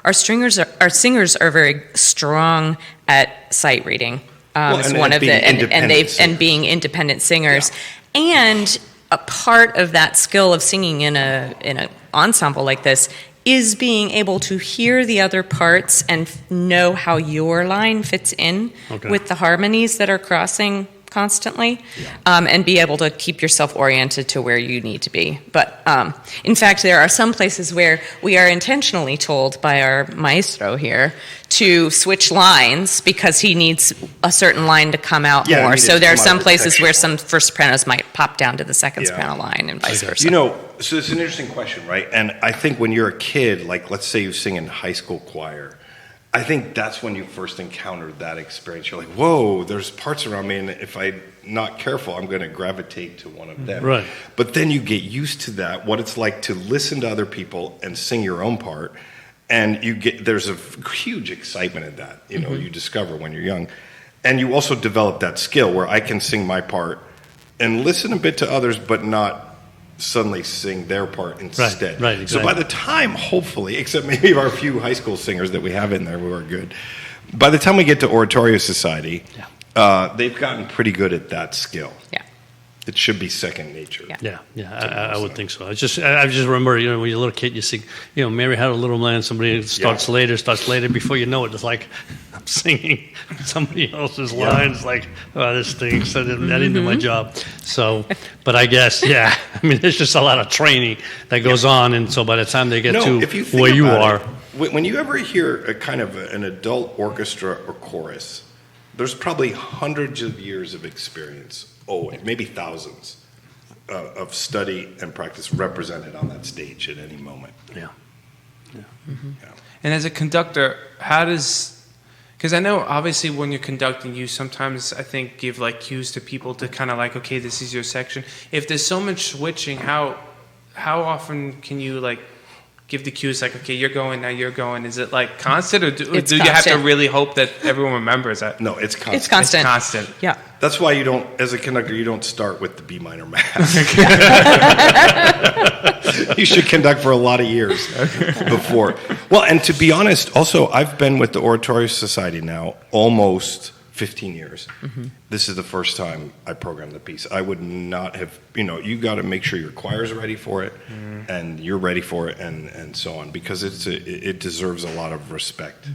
our singers are very strong at sight reading. It's one of the being independent singers, and a part of that skill of singing in an ensemble like this is being able to hear the other parts and know how your line fits in with the harmonies that are crossing constantly, and be able to keep yourself oriented to where you need to be. But in fact, there are some places where we are intentionally told by our maestro here to switch lines because he needs a certain line to come out more. So there are some places where some first sopranos might pop down to the second soprano line and vice versa. So it's an interesting question, right? And I think when you're a kid, like let's say you sing in high school choir, I think that's when you first encountered that experience. You're like, whoa, there's parts around me, and if I'm not careful, I'm going to gravitate to one of them. Right. But then you get used to that, what it's like to listen to other people and sing your own part, and there's a huge excitement in that, you discover when you're young. And you also develop that skill where I can sing my part and listen a bit to others, but not suddenly sing their part instead. Right, exactly. So by the time, hopefully, except maybe our few high school singers that we have in there who are good, by the time we get to Oratorio Society, they've gotten pretty good at that skill. Yeah. It should be second nature. Yeah, I would think so. I just remember, when you're a little kid, you sing, Mary Had a Little Man. Somebody starts later. Before you know it, it's like I'm singing somebody else's lines. Like, oh, this stinks. I didn't do my job. So, but I guess, there's just a lot of training that goes on, and so by the time they get to where you are, when you ever hear a kind of an adult orchestra or chorus, there's probably hundreds of years of experience. Maybe thousands of study and practice represented on that stage at any moment. Yeah. And as a conductor, because I know obviously when you're conducting, you sometimes, I think, give cues to people to kind of okay, this is your section. If there's so much switching, how often can you give the cues okay, you're going, now you're going? Is it constant, or do you have to really hope that everyone remembers that? No, it's constant. It's constant. It's constant. Yeah. That's why you don't, as a conductor, you don't start with the B minor mass. You should conduct for a lot of years before. Well, and to be honest, also, I've been with the Oratorio Society now almost 15 years. Mm-hmm. This is the first time I programmed the piece. I would not have, you got to make sure your choir's ready for it, and you're ready for it, and so on, because it deserves a lot of respect.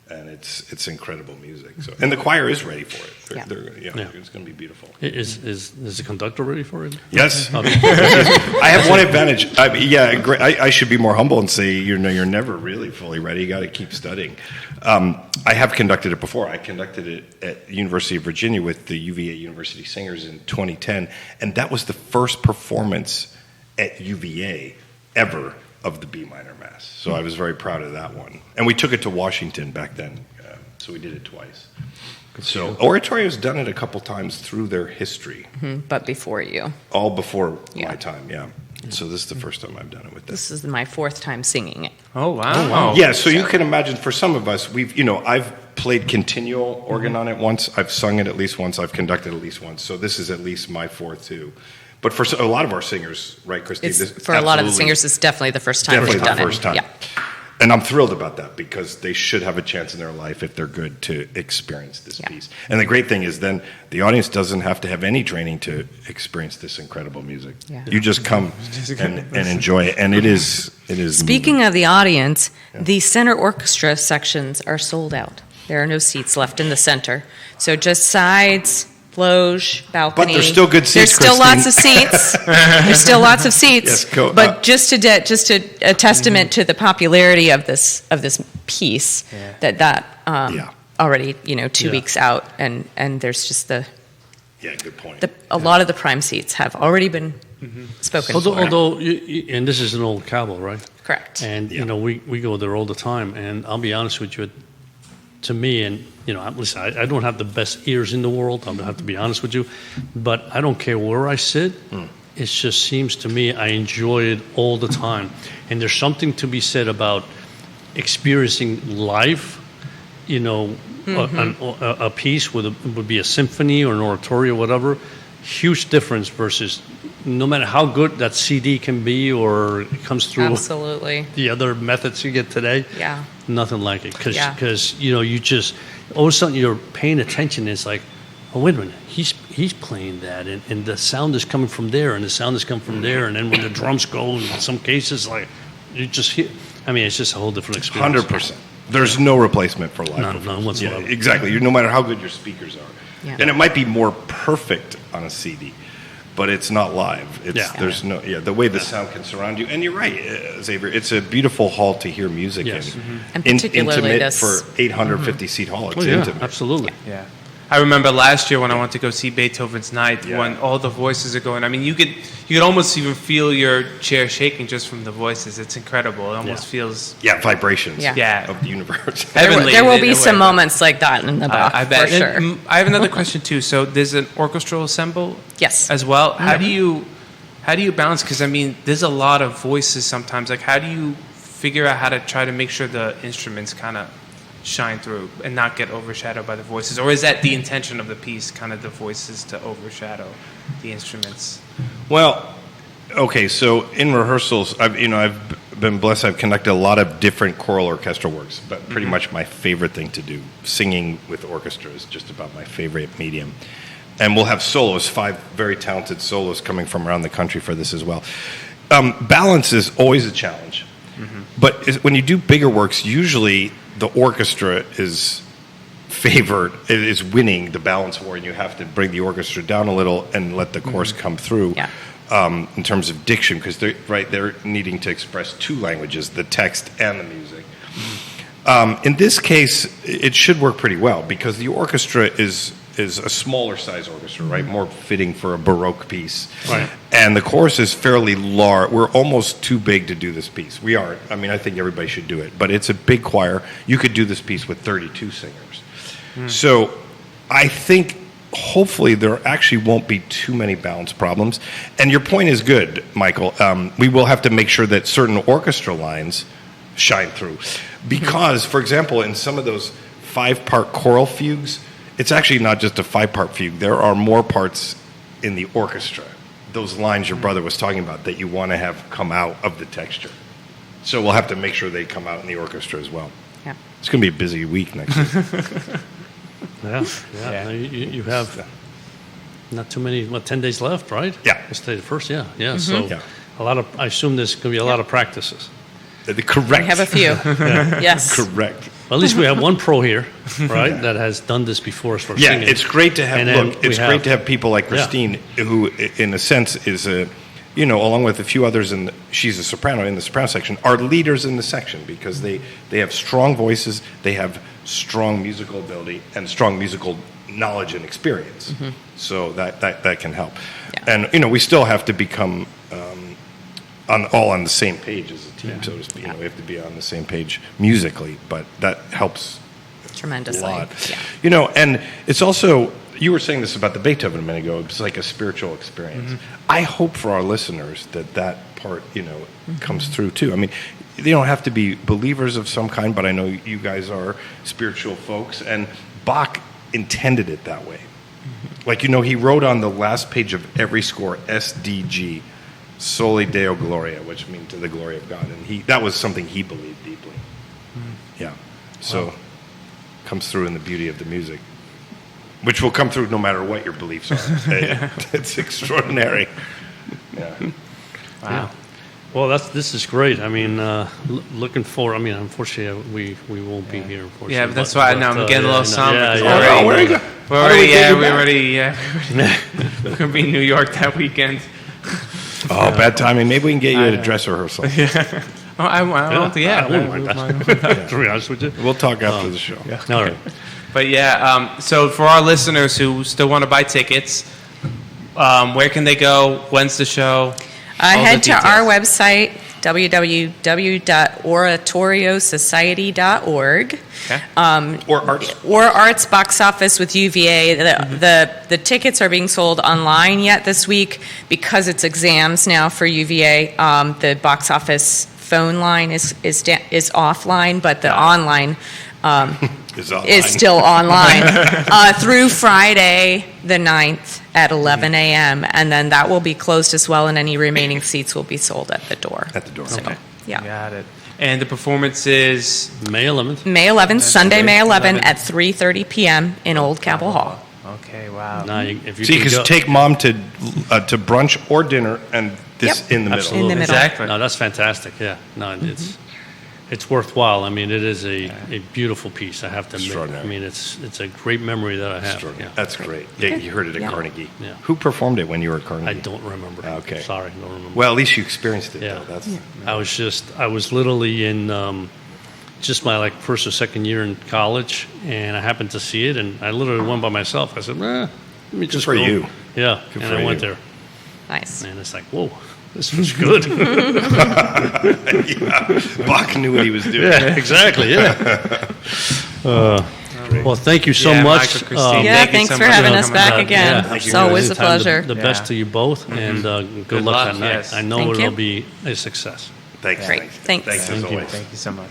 and it's incredible music. So, and the choir is ready for it. Yeah. It's going to be beautiful. Is the conductor ready for it? Yes, I have one advantage. I should be more humble and say you're never really fully ready. You got to keep studying. I have conducted it before. I conducted it at the University of Virginia with the UVA University Singers in 2010, and that was the first performance at UVA ever of the B minor Mass. So I was very proud of that one. And we took it to Washington back then, so we did it twice. So Oratorio's done it a couple times through their history. But before you. All before my time, yeah. So this is the first time I've done it with this. This is my 4th time singing it. Oh, wow. Yeah, so you can imagine for some of us, I've played continual organ on it once. I've sung it at least once. I've conducted at least once. So this is at least my 4th too. But for a lot of our singers, right, Christine? For a lot of the singers, it's definitely the first time we've done it. First time. Yeah. And I'm thrilled about that because they should have a chance in their life if they're good to experience this piece. And the great thing is then the audience doesn't have to have any training to experience this incredible music. Yeah. You just come and enjoy it. And it is Speaking of the audience, the center orchestra sections are sold out. There are no seats left in the center. So just sides, loge, balcony. But there's still good seats, There's still Christine. lots of seats. There's still lots of seats. Yes, but just a testament to the popularity of this piece, that already 2 weeks out, and there's just good point. a lot of the prime seats have already been spoken for. Although, and this is an old Cabo, right? Correct. And we go there all the time, and I'll be honest with you, to me, and listen, I don't have the best ears in the world. I'm gonna have to be honest with you, but I don't care where I sit. It just seems to me I enjoy it all the time, and there's something to be said about experiencing live. A piece would be a symphony or an oratorio, whatever. Huge difference versus no matter how good that CD can be or it comes through. Absolutely. The other methods you get today. Yeah. Nothing like it because you just all of a sudden you're paying attention. It's like, oh wait a minute, he's playing that, and the sound is coming from there, and the sound is coming from there, and then when the drums go, in some cases, like you just hear. I mean, it's just a whole different experience. 100%. There's no replacement for live. None whatsoever. Yeah, exactly. No matter how good your speakers are, and it might be more perfect on a CD. But it's not live. There's no the way the sound can surround you. And you're right, Xavier. It's a beautiful hall to hear music in. And particularly intimate for 850 seat hall. It's intimate. Absolutely. Yeah. I remember last year when I went to go see Beethoven's Ninth, when all the voices are going. I mean, you could almost even feel your chair shaking just from the voices. It's incredible. It almost feels vibrations Yeah. of the universe. heavenly. There will be some moments like that in the Bach, I bet. for sure. And, I have another question too. So there's an orchestral ensemble Yes. as well. How do you balance? Because I mean, there's a lot of voices sometimes. Like, how do you figure out how to try to make sure the instruments kind of shine through and not get overshadowed by the voices? Or is that the intention of the piece, kind of the voices to overshadow the instruments? Well, okay, so in rehearsals, I've been blessed. I've conducted a lot of different choral orchestral works, but pretty much my favorite thing to do, singing with orchestra, is just about my favorite medium. And we'll have solos, 5 very talented solos coming from around the country for this as well. Balance is always a challenge. But when you do bigger works, usually the orchestra is winning the balance war, and you have to bring the orchestra down a little and let the chorus come through. In terms of diction, because they're needing to express 2 languages, the text and the music. In this case, it should work pretty well because the orchestra is a smaller size orchestra, right? More fitting for a Baroque piece. Right. And the chorus is fairly large. We're almost too big to do this piece. We aren't. I mean, I think everybody should do it. But it's a big choir. You could do this piece with 32 singers. So I think hopefully there actually won't be too many balance problems. And your point is good, Michael. We will have to make sure that certain orchestra lines shine through. Because, for example, in some of those 5-part choral fugues, it's actually not just a 5-part fugue. There are more parts in the orchestra, those lines your brother was talking about, that you want to have come out of the texture. So we'll have to make sure they come out in the orchestra as well. Yeah. It's going to be a busy week next week. Yeah. You have not too many, 10 days left, right? Yeah. It's the first, So a lot of, I assume there's going to be a lot of practices. Correct. We have a few. Yes. Correct. Well, at least we have one pro here, right, that has done this before us for Yeah, singing. it's great to have. And then Look, it's we great to have people like Christine, who, in a sense, is a, along with a few others, she's a soprano in the soprano section, are leaders in the section because they have strong voices, they have strong musical ability and strong musical knowledge and experience. Mm-hmm. So that can help. Yeah. And we still have to become all on the same page as a team, so to speak. We have to be on the same page musically, but that helps Tremendously. a lot. Yeah. And it's also, you were saying this about the Beethoven a minute ago, it's like a spiritual experience. Mm-hmm. I hope for our listeners that part, comes through too. I mean, they don't have to be believers of some kind, but I know you guys are spiritual folks, and Bach intended it that way. Mm-hmm. Like, he wrote on the last page of every score, SDG, Soli Deo Gloria, which means to the glory of God. And that was something he believed deeply. Yeah. So comes through in the beauty of the music, which will come through no matter what your beliefs are. It's extraordinary. Yeah. Wow. Yeah. Well, this is great. I mean, looking forward. I mean, unfortunately, we won't be here. Unfortunately. Yeah, but that's why I know I'm getting a little somber. Yeah. Where are you going? We're gonna be in New York that weekend. Oh, bad timing. Maybe we can get you at a dress rehearsal. Oh, I won't mind that. To be honest with you. We'll talk after the show. All right. But so for our listeners who still want to buy tickets, where can they go? When's the show? Head to our website, www.oratoriosociety.org. Okay. Or Arts box office with UVA. The tickets are being sold online yet this week because it's exams now for UVA. The box office phone line is offline, but the online is still online through Friday the 9th at 11 a.m. And then that will be closed as well, and any remaining seats will be sold at the door. At the door. So, Okay. Yeah. Got it. And the performance is May 11th. May 11th, Sunday, May 11th 11th. at 3:30 p.m. in Old Cabell Hall. okay. Wow. Now, if you So you can can go- take mom to brunch or dinner, and this Yep. in the middle. Absolutely. In the middle. Exactly. No, that's fantastic. Yeah. No, it's worthwhile. I mean, it is a beautiful piece, I have to admit. Extraordinary. I mean, it's a great memory that I have. Yeah. That's great. Yeah, you heard it at Yeah. Carnegie. Yeah. Who performed it when you were at Carnegie? I don't remember. Okay. Sorry, don't remember. Well, at least you experienced it. Yeah. Though. I was literally in just my first or second year in college, and I happened to see it, and I literally went by myself. I said, let me just for go. you. Yeah, Good and for I went you. there, Nice. and it's like, whoa, this was good. Bach knew what he was doing. Yeah, exactly. Yeah. Well, thank you so Yeah, much. Michael, Christine, Yeah, thank you thanks so for much having for us coming back on. again. Yeah, It's always a Anytime, pleasure. The best to you both, and good luck luck, that night. yes. I know Thank it'll you. be a success. Thanks. Great. Thanks. Thanks as Thank you. always. Thank you so much.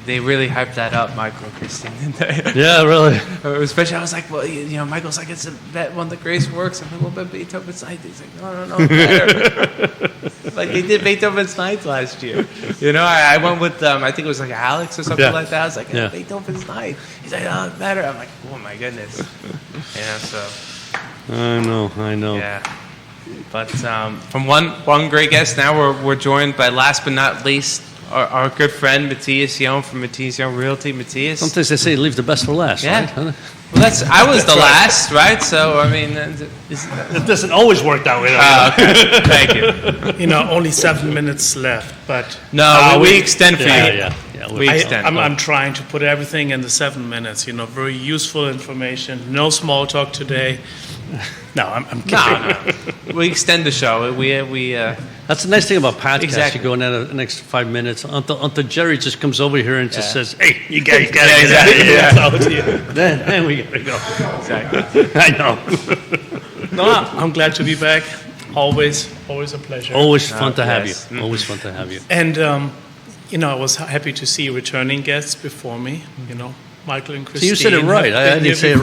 They really hyped that up, Michael and Christine, didn't they? Yeah, really. Especially, I was like, well, Michael's like, it's one of the greatest works. I'm like, well, but Beethoven's Ninth. He's like, no, better. Like they did Beethoven's Ninth last year. I went with, I think it was like Alex or something Yeah. like that. I was like, Yeah. Beethoven's Ninth. He's like, oh, better. I'm like, oh my goodness. So. I know. Yeah. But from one great guest, now we're joined by, last but not least, our good friend Matthias Young from Matthias Young Realty. Matthias. Sometimes they say leave the best for last, Yeah. right? Huh? Well, I was the last, right? So I mean, It doesn't always work that way. okay. Thank you. Only 7 minutes left, but No, we extend for you. Yeah. We extend. I'm trying to put everything in the 7 minutes. Very useful information. No small talk today. No, I'm kidding. No. We extend the show. We That's the nice thing about podcasts. Exactly. You go in there the next 5 minutes until Jerry just comes over here and just Yeah. says, "Hey, you guys got Yeah, to exactly. get Yeah. out of here." Then we got to go. exactly. I know. No, I'm glad to be back. Always a pleasure. Always fun to have yes. you. Always fun to have you. And I was happy to see returning guests before me. Michael and So Christine. you said it right. have I been didn't say here it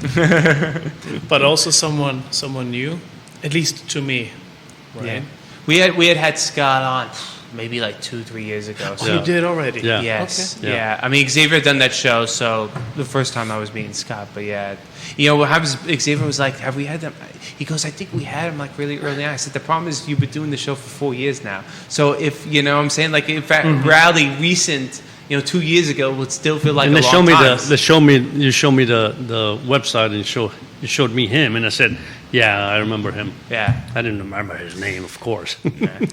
before. right. But also someone new, at least to me. Right? Yeah. We had Scott on maybe like 2-3 years ago. So. Yeah. You did already? Yeah. Yes. Okay. Yeah. I mean, Xavier had done that show, so the first time I was meeting Scott, but yeah. You know, what happens, Xavier was like, have we had them? He goes, I think we had him like really early on. I said, the problem is you've been doing the show for 4 years now. So if, you know what I'm saying, like in fact, reality recent, 2 years ago would still feel like And a long time. you showed me the website and you showed me him, and I said, yeah, I remember him. Yeah. I didn't remember his name, of course.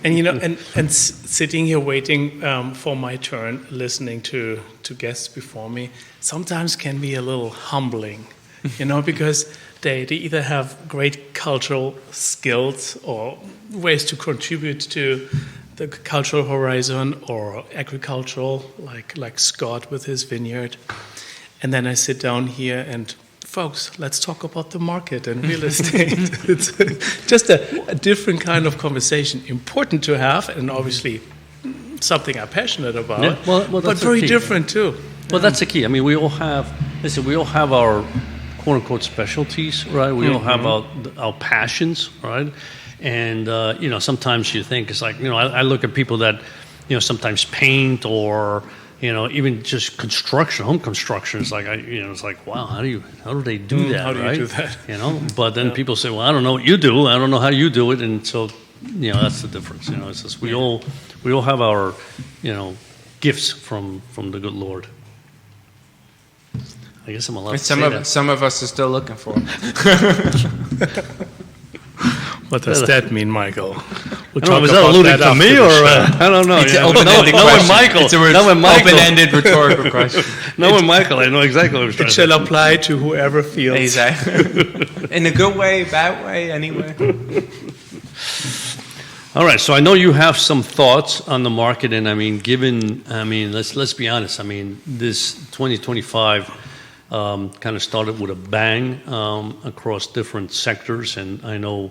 And sitting here waiting for my turn, listening to guests before me, sometimes can be a little humbling, because they either have great cultural skills or ways to contribute to the cultural horizon or agricultural, like Scott with his vineyard. And then I sit down here and, folks, let's talk about the market and real estate. It's just a different kind of conversation. Important to have, and obviously something I'm passionate about, Yeah, well, but that's very the key. different too. Well, that's the key. I mean, we all have our quote-unquote specialties, right? We all have our passions, right? And, sometimes you think it's like, I look at people that, sometimes paint or, even just construction, home construction. It's like, it's like, wow, how do they do that, how do you right? do that? But then people say, well, I don't know what you do. I don't know how you do it. And so, that's the difference. It's just we all have our, gifts from the good Lord. I guess I'm allowed to say that. Some of us are still looking for it. What does that mean, Michael? We'll I don't know, was that alluding to me or I don't know. It's Yeah. an open-ended question. It's a open-ended rhetorical question. Knowing Michael, I know exactly what I was trying It to shall say. apply to whoever feels. Exactly. In a good way, bad way, anyway. All right, so I know you have some thoughts on the market, and let's be honest. I mean, this 2025 kind of started with a bang across different sectors, and I know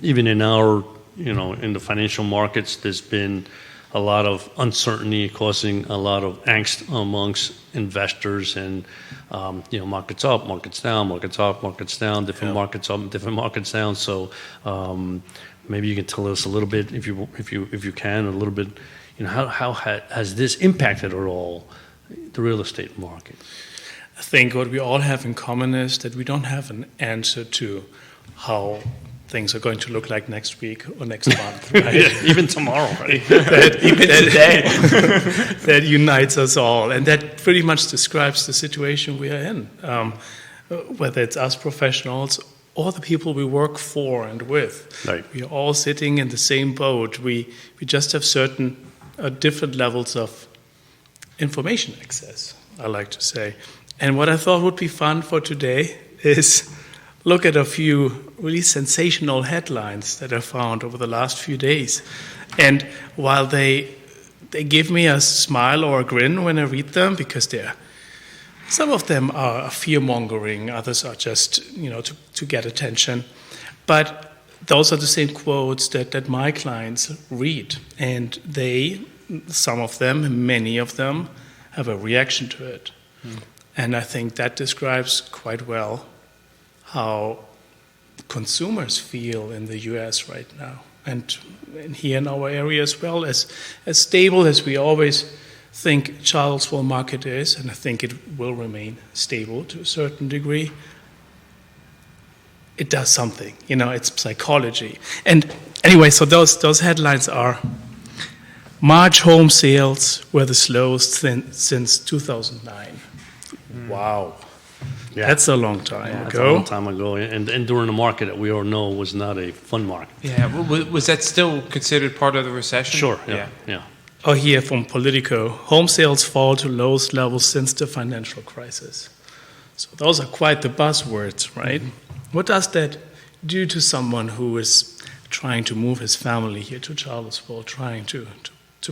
even in our, in the financial markets, there's been a lot of uncertainty causing a lot of angst amongst investors, and markets up, markets down, markets up, markets down, different markets up, different markets down. So maybe you can tell us a little bit, if you can, a little bit, how has this impacted at all the real estate market? I think what we all have in common is that we don't have an answer to how things are going to look like next week or next month, right? Even tomorrow, right? Even today. That unites us all. And that pretty much describes the situation we are in, whether it's us professionals or the people we work for and with. Right. We are all sitting in the same boat. We just have certain different levels of information access, I like to say. And what I thought would be fun for today is look at a few really sensational headlines that I found over the last few days. And while they give me a smile or a grin when I read them, because some of them are fear-mongering, others are just, to get attention. But those are the same quotes that my clients read. And some of them, many of them, have a reaction to it. And I think that describes quite well how consumers feel in the U.S. right now, and here in our area as well. As stable as we always think Charlottesville market is, and I think it will remain stable to a certain degree, it does something. It's psychology. And anyway, so those headlines are: March home sales were the slowest since 2009. Wow. Yeah. That's a long time Yeah, ago. that's a long time ago, and during the market that we all know was not a fun market. Yeah, was that still considered part of the recession? Sure, yeah. Oh, here from Politico, home sales fall to lowest levels since the financial crisis. So those are quite the buzzwords, right? Mm-hmm. What does that do to someone who is trying to move his family here to Charlottesville, trying to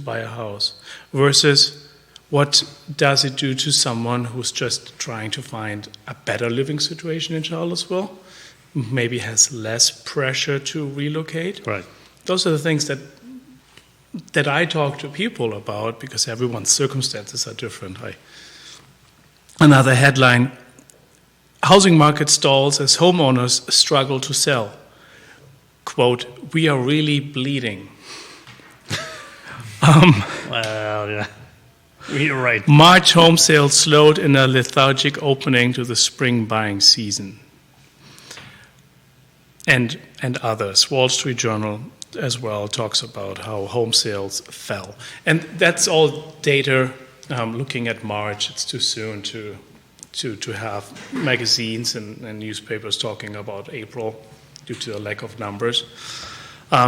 buy a house, versus what does it do to someone who's just trying to find a better living situation in Charlottesville, maybe has less pressure to relocate? Right. Those are the things that I talk to people about, because everyone's circumstances are different. Another headline: housing market stalls as homeowners struggle to sell. Quote, "We are really bleeding." Well, yeah. You're right. March home sales slowed in a lethargic opening to the spring buying season. And others. Wall Street Journal as well talks about how home sales fell. And that's all data looking at March. It's too soon to have magazines and newspapers talking about April due to the lack of numbers.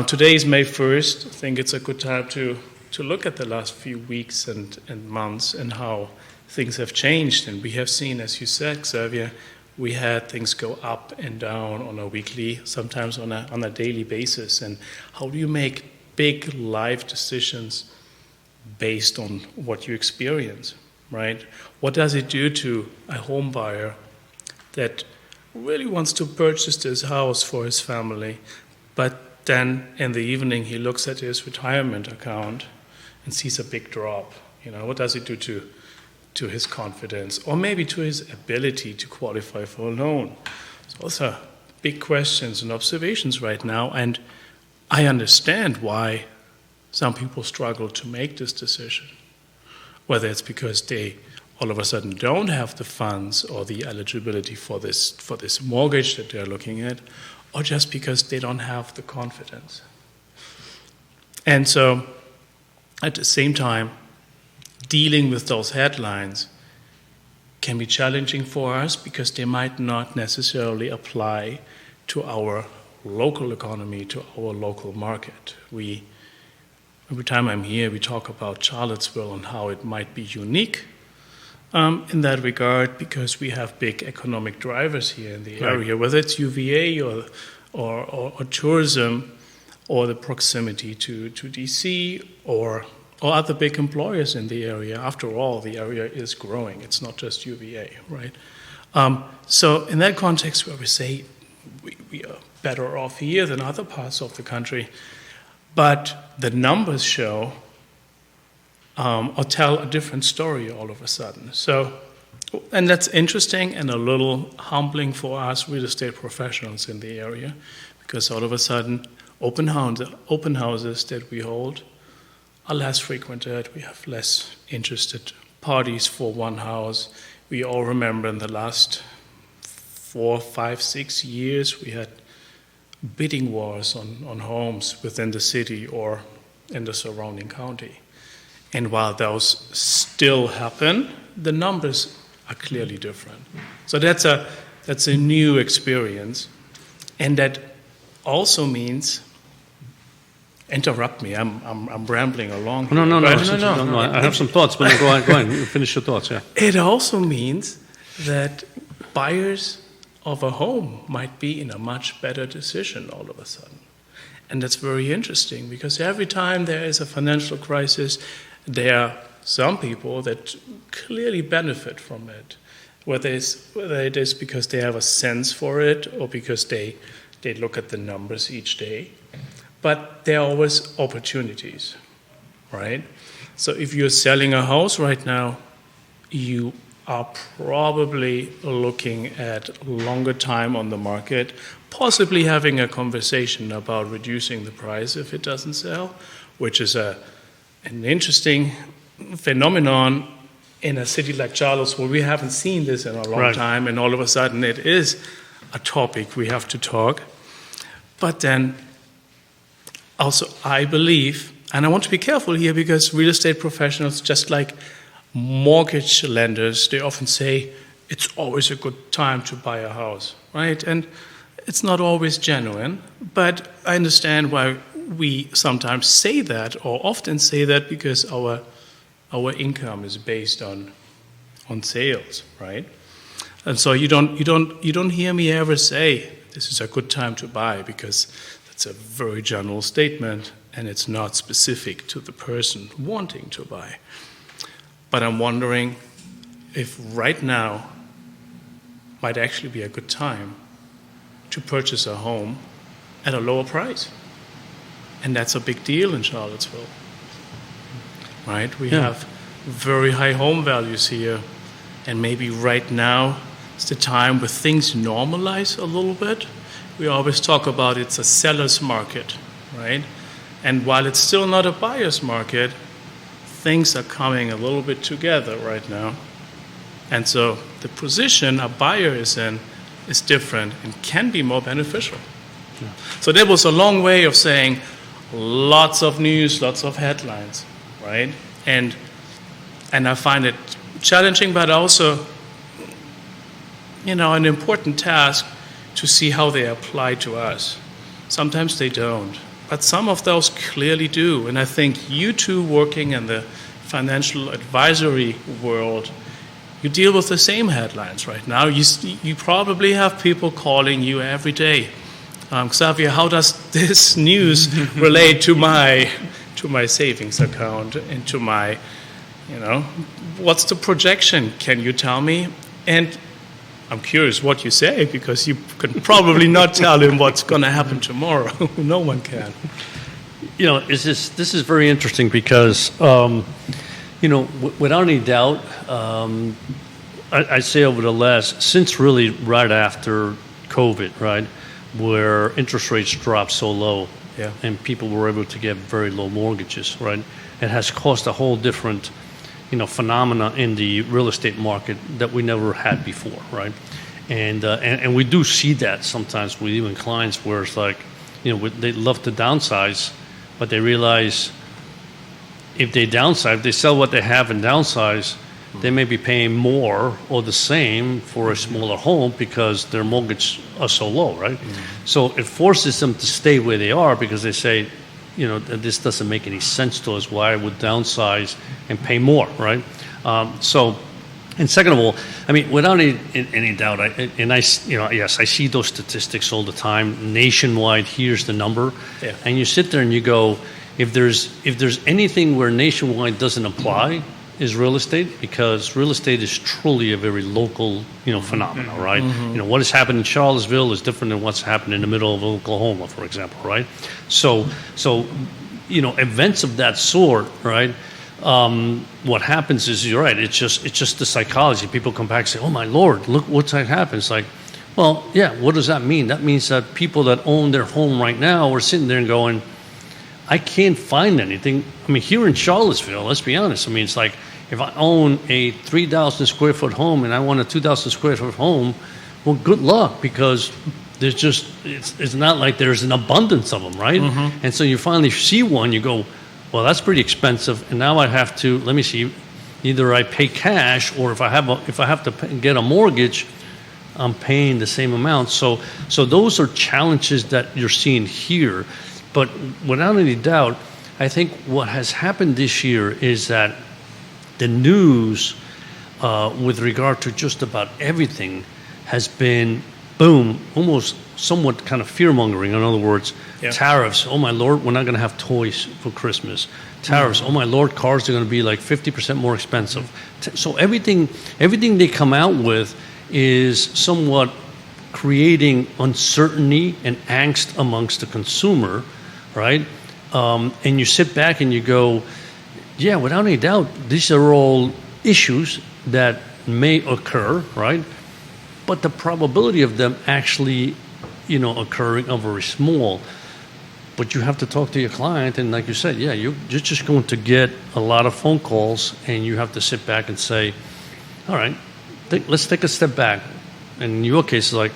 Today is May 1st. I think it's a good time to look at the last few weeks and months and how things have changed. And we have seen, as you said, Xavier, we had things go up and down on a weekly, sometimes on a daily basis. And how do you make big life decisions based on what you experience, right? What does it do to a home buyer that really wants to purchase this house for his family, but then in the evening he looks at his retirement account and sees a big drop? You know, what does it do to his confidence, or maybe to his ability to qualify for a loan? So those are big questions and observations right now, and I understand why some people struggle to make this decision, whether it's because they all of a sudden don't have the funds or the eligibility for this mortgage that they're looking at, or just because they don't have the confidence. And so, at the same time, dealing with those headlines can be challenging for us because they might not necessarily apply to our local economy, to our local market. Every time I'm here, we talk about Charlottesville and how it might be unique in that regard because we have big economic drivers here in the area, whether it's UVA or tourism or the proximity to DC or other big employers in the area. After all, the area is growing. It's not just UVA, right? So in that context where we say we are better off here than other parts of the country, but the numbers show or tell a different story all of a sudden. So, and that's interesting and a little humbling for us real estate professionals in the area because all of a sudden open houses that we hold are less frequented. We have less interested parties for one house. We all remember in the last 4, 5, 6 years, we had bidding wars on homes within the city or in the surrounding county. And while those still happen, the numbers are clearly different. So that's a new experience. And that also means, interrupt me, I'm rambling along. No. I have some thoughts, but go on. Finish your thoughts, yeah. It also means that buyers of a home might be in a much better decision all of a sudden. And that's very interesting because every time there is a financial crisis, there are some people that clearly benefit from it, whether it is because they have a sense for it or because they look at the numbers each day. But there are always opportunities, right? So if you're selling a house right now, you are probably looking at longer time on the market, possibly having a conversation about reducing the price if it doesn't sell, which is an interesting phenomenon in a city like Charlottesville. We haven't seen this in a long time, and all of a sudden it is a topic we have to talk. But then also I believe, and I want to be careful here because real estate professionals, just like mortgage lenders, they often say it's always a good time to buy a house, right? And it's not always genuine, but I understand why we sometimes say that or often say that because our income is based on sales, right? And so you don't hear me ever say this is a good time to buy because that's a very general statement and it's not specific to the person wanting to buy. But I'm wondering if right now might actually be a good time to purchase a home at a lower price. And that's a big deal in Charlottesville, right? We have very high home values here. And maybe right now is the time where things normalize a little bit. We always talk about it's a seller's market, right? And while it's still not a buyer's market, things are coming a little bit together right now. And so the position a buyer is in is different and can be more beneficial. Yeah. So that was a long way of saying lots of news, lots of headlines, right? And I find it challenging, but also, an important task to see how they apply to us. Sometimes they don't, but some of those clearly do. And I think you two working in the financial advisory world, you deal with the same headlines right now. You probably have people calling you every day. Xavier, how does this news relate to my savings account and to my, what's the projection? Can you tell me? And I'm curious what you say, because you can probably not tell him what's going to happen tomorrow. No one can. This is very interesting because, without any doubt, I say over the last, since really right after COVID, right, where interest rates dropped so low, yeah, and people were able to get very low mortgages, right, it has caused a whole different phenomena in the real estate market that we never had before, right? And we do see that sometimes with even clients where it's like, they love to downsize, but they realize if they downsize, if they sell what they have and downsize, they may be paying more or the same for a smaller home because their mortgage are so low, right? Mm-hmm. So it forces them to stay where they are because they say, this doesn't make any sense to us. Why I would downsize and pay more, right? And second of all, I mean, without any doubt, yes, I see those statistics all the time. Nationwide, here's the number, yeah. And you sit there and you go, if there's anything where nationwide doesn't apply, is real estate, because real estate is truly a very local, phenomenon, right? Mm-hmm. What has happened in Charlottesville is different than what's happened in the middle of Oklahoma, for example, right? So events of that sort, right? What happens is, you're right. It's just the psychology. People come back and say, "Oh my Lord, look what's happened." It's like, well, yeah. What does that mean? That means that people that own their home right now are sitting there and going, I can't find anything. I mean, here in Charlottesville, let's be honest. I mean, it's like, if I own a 3,000 square foot home and I want a 2,000 square foot home, well, good luck, because there's just, it's not like there's an abundance of them, right? Mm-hmm. And so you finally see one, you go, well, that's pretty expensive, and now I have to, let me see, either I pay cash, or if I have to get a mortgage, I'm paying the same amount. So those are challenges that you're seeing here. But without any doubt, I think what has happened this year is that the news with regard to just about everything has been, boom, almost somewhat kind of fear-mongering. In other words, yeah. Tariffs, oh my Lord, we're not going to have toys for Christmas. Tariffs, oh my Lord, cars are going to be like 50% more expensive. So everything they come out with is somewhat creating uncertainty and angst amongst the consumer, right? And you sit back and you go, yeah, without any doubt, these are all issues that may occur, right? But the probability of them actually, occurring are very small. But you have to talk to your client, and like you said, yeah, you're just going to get a lot of phone calls, and you have to sit back and say, all right, let's take a step back. And in your case, it's like,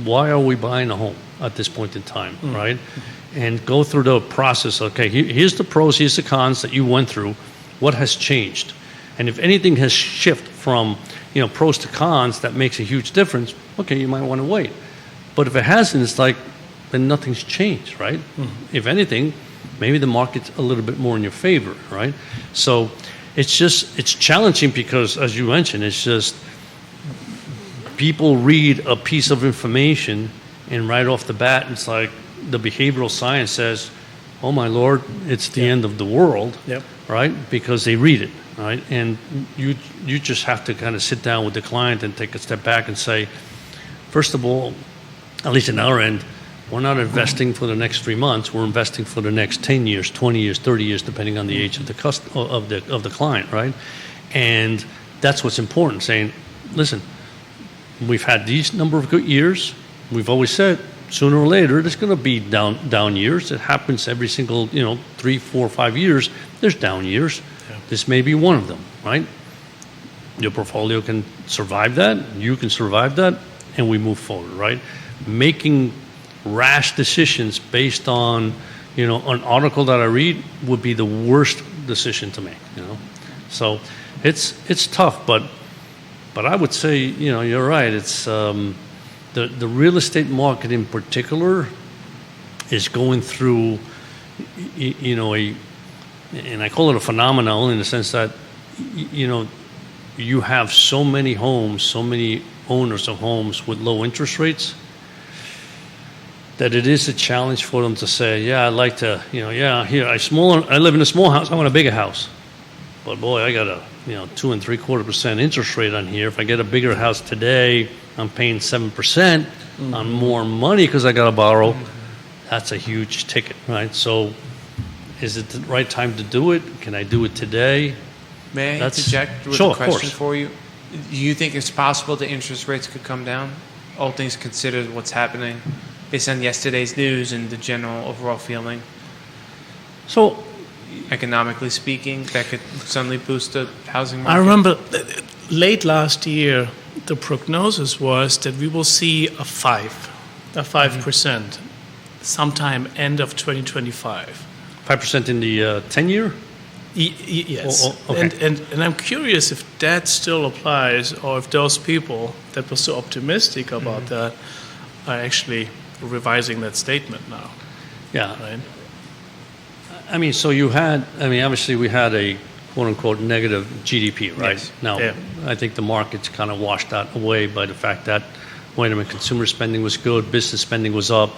why are we buying a home at this point in time, right? And go through the process. Okay, here's the pros, here's the cons that you went through. What has changed? And if anything has shifted from pros to cons, that makes a huge difference. Okay, you might want to wait. But if it hasn't, it's like, then nothing's changed, right? Mm-hmm. If anything, maybe the market's a little bit more in your favor, right? So it's challenging because, as you mentioned, it's just people read a piece of information and right off the bat, it's like the behavioral science says, oh my Lord, it's the end of the world, right? Because they read it, right? And you just have to kind of sit down with the client and take a step back and say, first of all, at least in our end, we're not investing for the next 3 months. We're investing for the next 10 years, 20 years, 30 years, depending on the age of the client, right? And that's what's important, saying, listen, we've had these number of good years. We've always said, sooner or later, there's going to be down years. It happens every single, 3, 4, 5 years. There's down years. Yeah. this may be one of them, right? Your portfolio can survive that, you can survive that, and we move forward, right? Making rash decisions based on, an article that I read would be the worst decision to make, So it's tough, but I would say, you're right. It's the real estate market in particular is going through, and I call it a phenomenon only in the sense that, you have so many homes, so many owners of homes with low interest rates, that it is a challenge for them to say, yeah, I'd like to, I live in a small house, I want a bigger house. But boy, I got a 2.75% interest rate on here. If I get a bigger house today, I'm paying 7% on more money because I got to borrow. That's a huge ticket, right? So is it the right time to do it? Can I do it today? May I interject with a question for you? Do you think it's possible the interest rates could come down? All things considered, what's happening based on yesterday's news and the general overall feeling? So, economically speaking, that could suddenly boost the housing market? I remember late last year, the prognosis was that we will see a 5% sometime end of 2025. 5% in the 10-year? Yes. Okay. And I'm curious if that still applies, or if those people that were so optimistic about that are actually revising that statement now. Yeah. Right? So obviously we had a quote-unquote negative GDP, right? Yes. Now, I think the market's kind of washed that away by the fact that, consumer spending was good, business spending was up,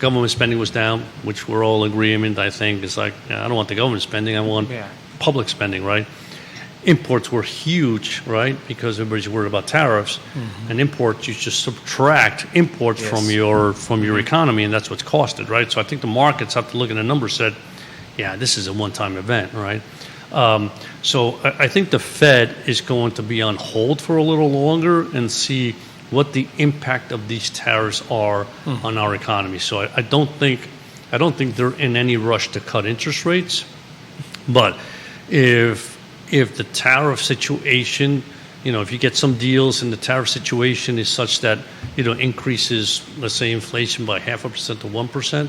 government spending was down, which we're all in agreement, I think. It's like, I don't want the government spending, I want public spending, right? Imports were huge, right? Because everybody's worried about tariffs. And imports, you just subtract imports from your economy, and that's what's costed, right? So I think the markets have to look at the numbers and said, yeah, this is a one-time event, right? So I think the Fed is going to be on hold for a little longer and see what the impact of these tariffs are on our economy. So I don't think they're in any rush to cut interest rates. But if the tariff situation, if you get some deals and the tariff situation is such that increases, let's say, inflation by 0.5% to 1%,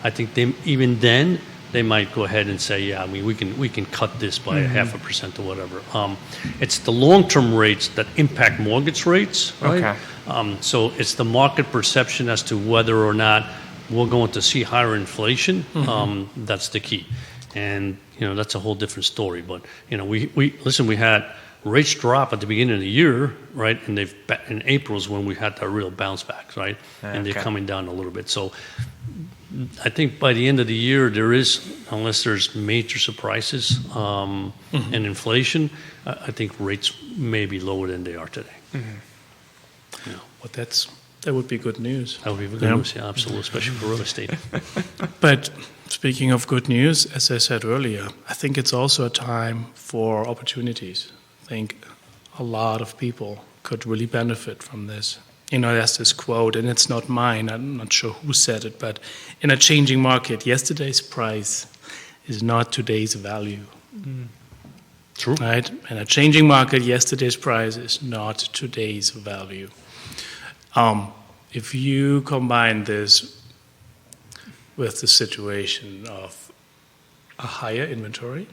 I think even then they might go ahead and say, yeah, we can cut this by 0.5% or whatever. It's the long-term rates that impact mortgage rates, right? Okay. So it's the market perception as to whether or not we're going to see higher inflation. That's the key, and that's a whole different story. But we had rates drop at the beginning of the year, right? And in April is when we had the real bounce backs, right? And they're coming down a little bit. So I think by the end of the year, unless there's major surprises and inflation, I think rates may be lower than they are today. But that would be good news. That would be good news, yeah, absolutely, especially for real estate. But speaking of good news, as I said earlier, I think it's also a time for opportunities. I think a lot of people could really benefit from this. There's this quote, and it's not mine, I'm not sure who said it, but in a changing market, yesterday's price is not today's value. True. Right? In a changing market, yesterday's price is not today's value. If you combine this with the situation of a higher inventory,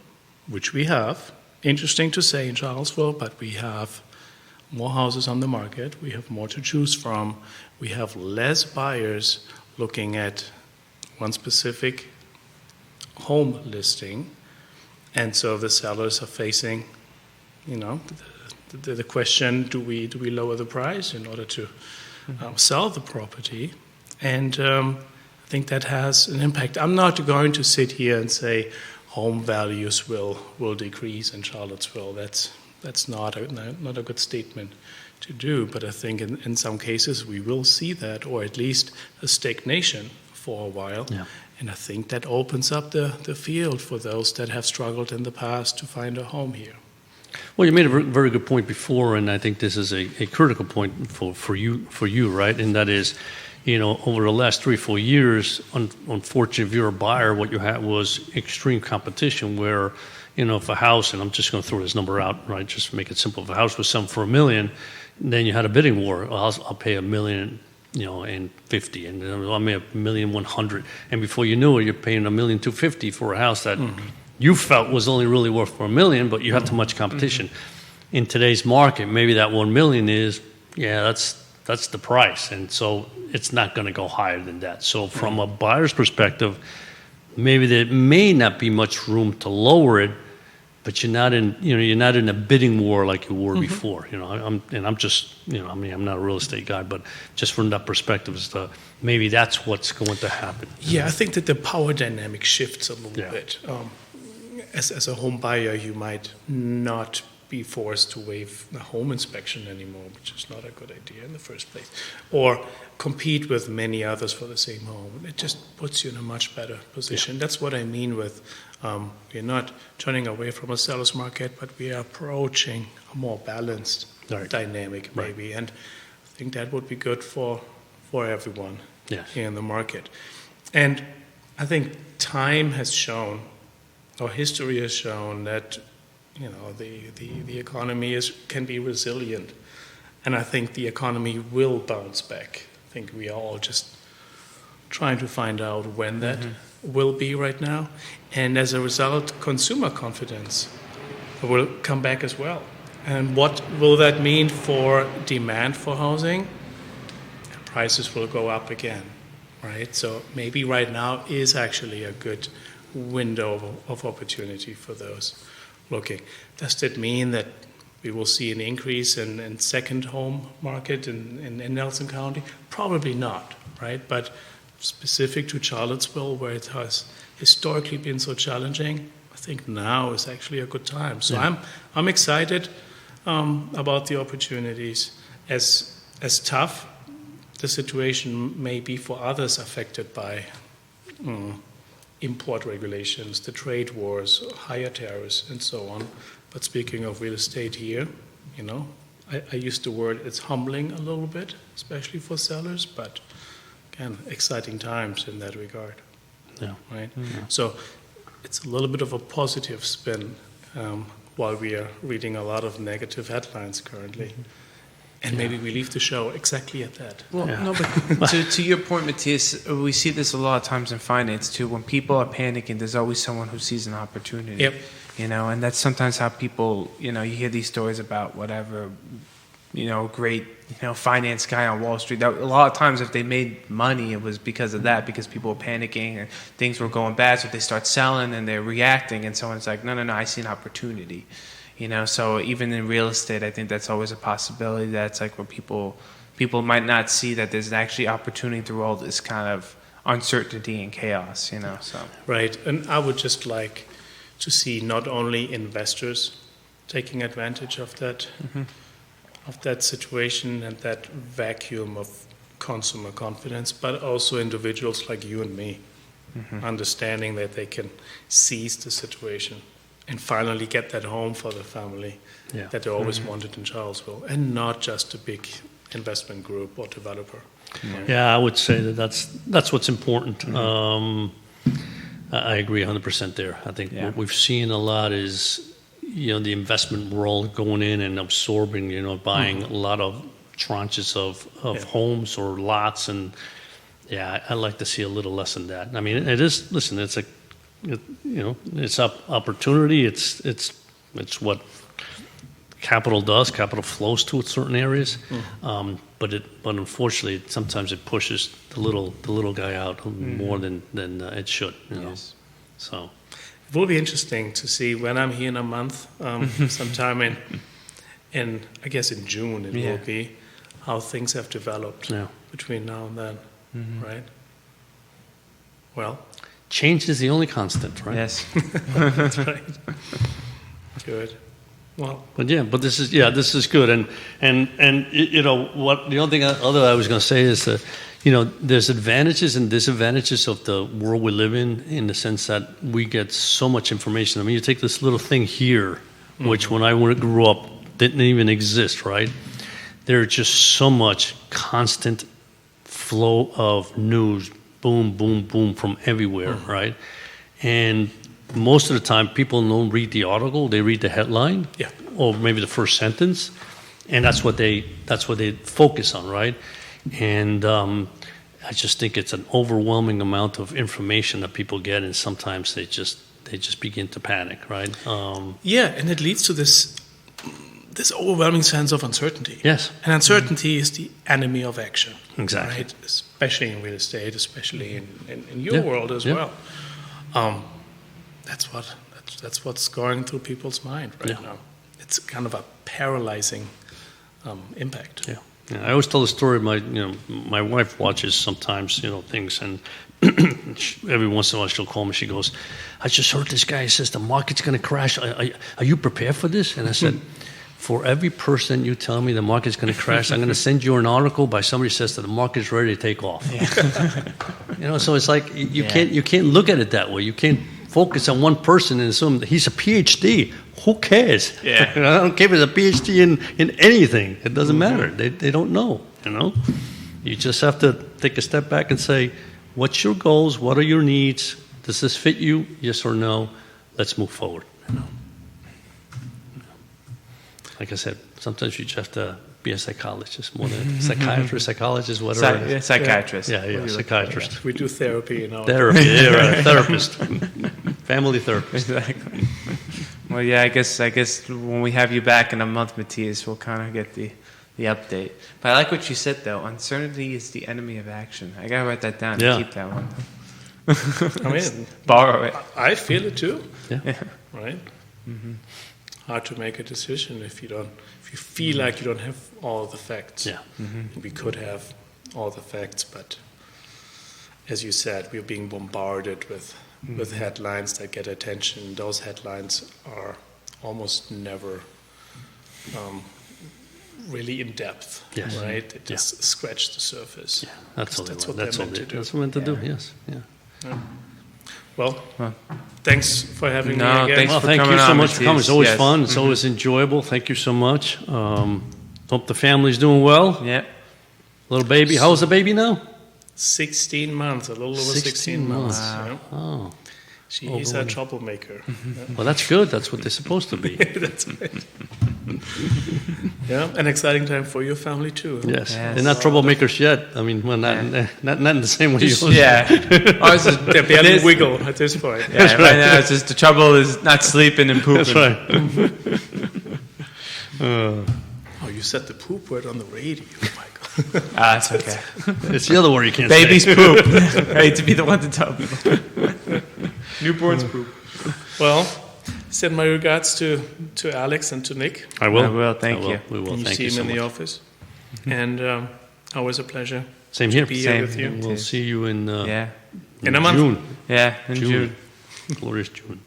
which we have, interesting to say in Charlottesville, but we have more houses on the market, we have more to choose from, we have less buyers looking at one specific home listing, and so the sellers are facing, the question: do we lower the price in order to sell the property? And I think that has an impact. I'm not going to sit here and say home values will decrease in Charlottesville. That's not a good statement to do, but I think in some cases we will see that, or at least a stagnation for a while. Yeah. And I think that opens up the field for those that have struggled in the past to find a home here. Well, you made a very good point before, and I think this is a critical point for you, right? And that is, over the last 3-4 years, unfortunately, if you're a buyer, what you had was extreme competition where, if a house, and I'm just going to throw this number out, right, just to make it simple, if a house was selling for $1 million, then you had a bidding war. Well, I'll pay $1 million, and 50, and I'll make $1.1 million, and before you knew it, you're paying $1.25 million for a house that you felt was only really worth for $1 million, but you have too much competition. In today's market, maybe that $1 million is, that's the price, and so it's not going to go higher than that. So from a buyer's perspective, maybe there may not be much room to lower it, but you're not in a bidding war like you were before. I'm just, I'm not a real estate guy, but just from that perspective, maybe that's what's going to happen. Yeah, I think that the power dynamic shifts a little bit. As a home buyer, you might not be forced to waive the home inspection anymore, which is not a good idea in the first place, or compete with many others for the same home. It just puts you in a much better position. That's what I mean with we're not turning away from a seller's market, but we are approaching a more balanced dynamic maybe, and I think that would be good for everyone here in the market. And I think time has shown, or history has shown, that the economy can be resilient, and I think the economy will bounce back. I think we are all just trying to find out when that will be right now, and as a result, consumer confidence will come back as well. And what will that mean for demand for housing? Prices will go up again, right? So maybe right now is actually a good window of opportunity for those looking. Does that mean that we will see an increase in second home market in Nelson County? Probably not, right? But specific to Charlottesville, where it has historically been so challenging, I think now is actually a good time. So I'm excited about the opportunities. As tough the situation may be for others affected by import regulations, the trade wars, higher tariffs, and so on. But speaking of real estate here, I use the word, it's humbling a little bit, especially for sellers, but again, exciting times in that regard. Yeah. Right? Yeah. So it's a little bit of a positive spin while we are reading a lot of negative headlines currently. And maybe we leave the show exactly at that. Well, no, but to your point, Matthias, we see this a lot of times in finance too. When people are panicking, there's always someone who sees an opportunity. Yep. And that's sometimes how people, you hear these stories about whatever, great, finance guy on Wall Street. A lot of times if they made money, it was because of that, because people were panicking and things were going bad. So they start selling and they're reacting, and someone's like, no, I see an opportunity. So even in real estate, I think that's always a possibility. That's like where people might not see that there's actually opportunity through all this kind of uncertainty and chaos, so. Right, and I would just like to see not only investors taking advantage of that, of that situation and that vacuum of consumer confidence, but also individuals like you and me, understanding that they can seize the situation and finally get that home for the family that they always wanted in Charlottesville, and not just a big investment group or developer. Yeah, I would say that's what's important. I agree 100% there. I think what we've seen a lot is, the investment world going in and absorbing, buying a lot of tranches of homes or lots, and I'd like to see a little less than that. I mean, it is. Listen, it's it's opportunity. It's what capital does. Capital flows to certain areas, but unfortunately, sometimes it pushes the little guy out more than it should. Yes. So it will be interesting to see when I'm here in a month, sometime in I guess in June it will be, how things have developed between now and then, right? Well. Change is the only constant, right? Yes. That's right. Good. Well, but this is good, and what the only thing I was going to say is that there's advantages and disadvantages of the world we live in the sense that we get so much information. I mean, you take this little thing here, which when I grew up didn't even exist, right? There's just so much constant flow of news, boom, boom, boom, from everywhere, right? And most of the time, people don't read the article; they read the headline, or maybe the first sentence, and that's what they focus on, right? And I just think it's an overwhelming amount of information that people get, and sometimes they just begin to panic, right? And it leads to this overwhelming sense of uncertainty. Yes. And uncertainty is the enemy of action. Exactly. Right? Especially in real estate, especially in your world as well. That's what's going through people's mind right now. It's kind of a paralyzing impact. Yeah. I always tell the story. My wife watches sometimes, things, and every once in a while she'll call me. She goes, "I just heard this guy says the market's going to crash. Are you prepared for this?" And I said, "For every person you tell me the market's going to crash, I'm going to send you an article by somebody who says that the market's ready to take off." Yeah. So it's like you can't look at it that way. You can't focus on one person and assume that he's a PhD. Who cares? Yeah. I don't care if it's a PhD in anything. It doesn't matter. They don't know. You just have to take a step back and say, what's your goals? What are your needs? Does this fit you? Yes or no? Let's move forward. Like I said, sometimes you just have to be a psychologist more than a psychiatrist, psychologist, whatever. Psychiatrist. Yeah, psychiatrist. We do therapy, Therapy, right. Therapist. Family therapist. Exactly. Well, yeah, I guess when we have you back in a month, Matthias, we'll kind of get the update. But I like what you said, though. Uncertainty is the enemy of action. I got to write that down and keep that one. I mean, borrow it. I feel it too. Yeah. Right? Hard to make a decision if you feel like you don't have all the facts. Yeah. We could have all the facts, but as you said, we're being bombarded with headlines that get attention. Those headlines are almost never really in depth, right? They just scratch the surface. Yeah, that's what they're meant to do. That's what they're meant to do, yes. Yeah. Well, thanks for having me again. Thanks well, for thank coming you so on, much for coming. It's Matthias. always fun. It's always enjoyable. Thank you so much. Hope the family's doing well. Yeah. Little baby. How's the baby now? 16 months, a little over 16 months. Wow. Yeah. Oh. She is a troublemaker. Well, that's good. That's what they're supposed to be. That's right. An exciting time for your family too. Yes. They're not troublemakers yet. I mean, well, not in the same way you Ours is, they barely wiggle at this point. Yeah, right now it's just the trouble is not sleeping and pooping. That's right. Oh, you said the poop word on the radio, Michael. It's okay. It's the other word you can't Babies say. poop. I hate to be the one to tell people. Newborns poop. Well, send my regards to Alex and to Nick. I will. I will. Thank you. We will. You Thank see you him so in much. the office. And always a pleasure Same here. to be Same here with here. you. We'll see you in In a month. June. Yeah, in June. Glorious June.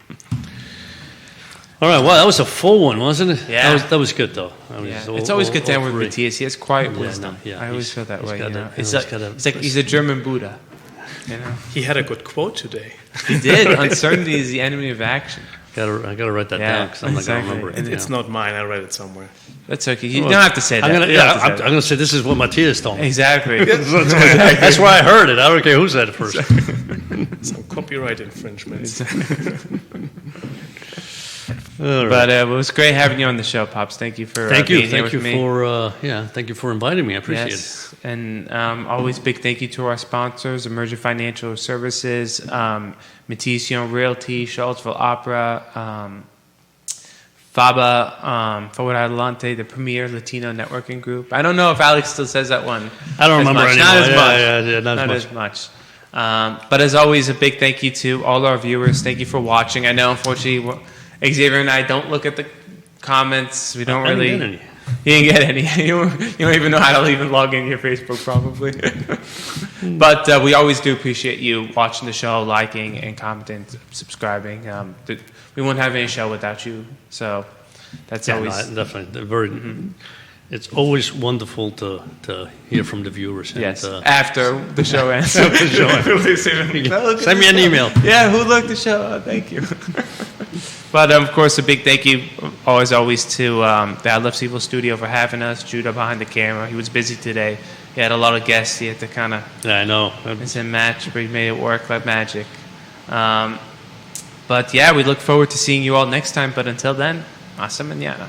All right. Well, that was a full one, wasn't it? Yeah. That was good, though. I mean, Yeah. It's always good to end with three. Matthias. He has quiet Yeah, wisdom. no, yeah, I always he's- feel that he's way. got You know? a- It's he's like, got a- it's like he's a German Buddha. You know? He had a good quote today. He did. Uncertainty is the enemy of action. I gotta write that down because I'm not exactly. gonna remember it. It's not mine. I read it somewhere. That's okay. You don't have to say that. I'm You don't have to say I'm gonna say this is what Matthias told that. me. Exactly. That's why I heard it. I don't care who said it first. Some copyright infringements. All right. But it was great having you on the show, Pops. Thank you for Thank you. being here Thank with you me. thank you for inviting me. I appreciate it. Yes, and always big thank you to our sponsors, Emergent Financial Services, Matthias Realty, Charlottesville Opera, FABA, Forward Adelante, the premier Latino networking group. I don't know if Alex still says that one. I don't remember much. anymore. Not as much. Yeah, not Not as as much. But as always, a big thank you to all our viewers. Thank you for watching. I know, unfortunately, Xavier and I don't look at the comments. We don't really. I didn't get any. You didn't get any. You don't even know how to even log into your Facebook, probably. But we always do appreciate you watching the show, liking and commenting, subscribing. We wouldn't have any show without you. So that's always definitely very. It's always wonderful to hear from the viewers. And, yes. After the show ends, send me an email. Yeah, who looked the show? Oh, thank you. But of course, a big thank you, always to the I Love CVille studio for having us. Judah behind the camera. He was busy today. you had a lot of guests. You had to kind of Yeah, I know. mix and match, but you made it work like magic. But yeah, we look forward to seeing you all next time. But until then, hasta mañana.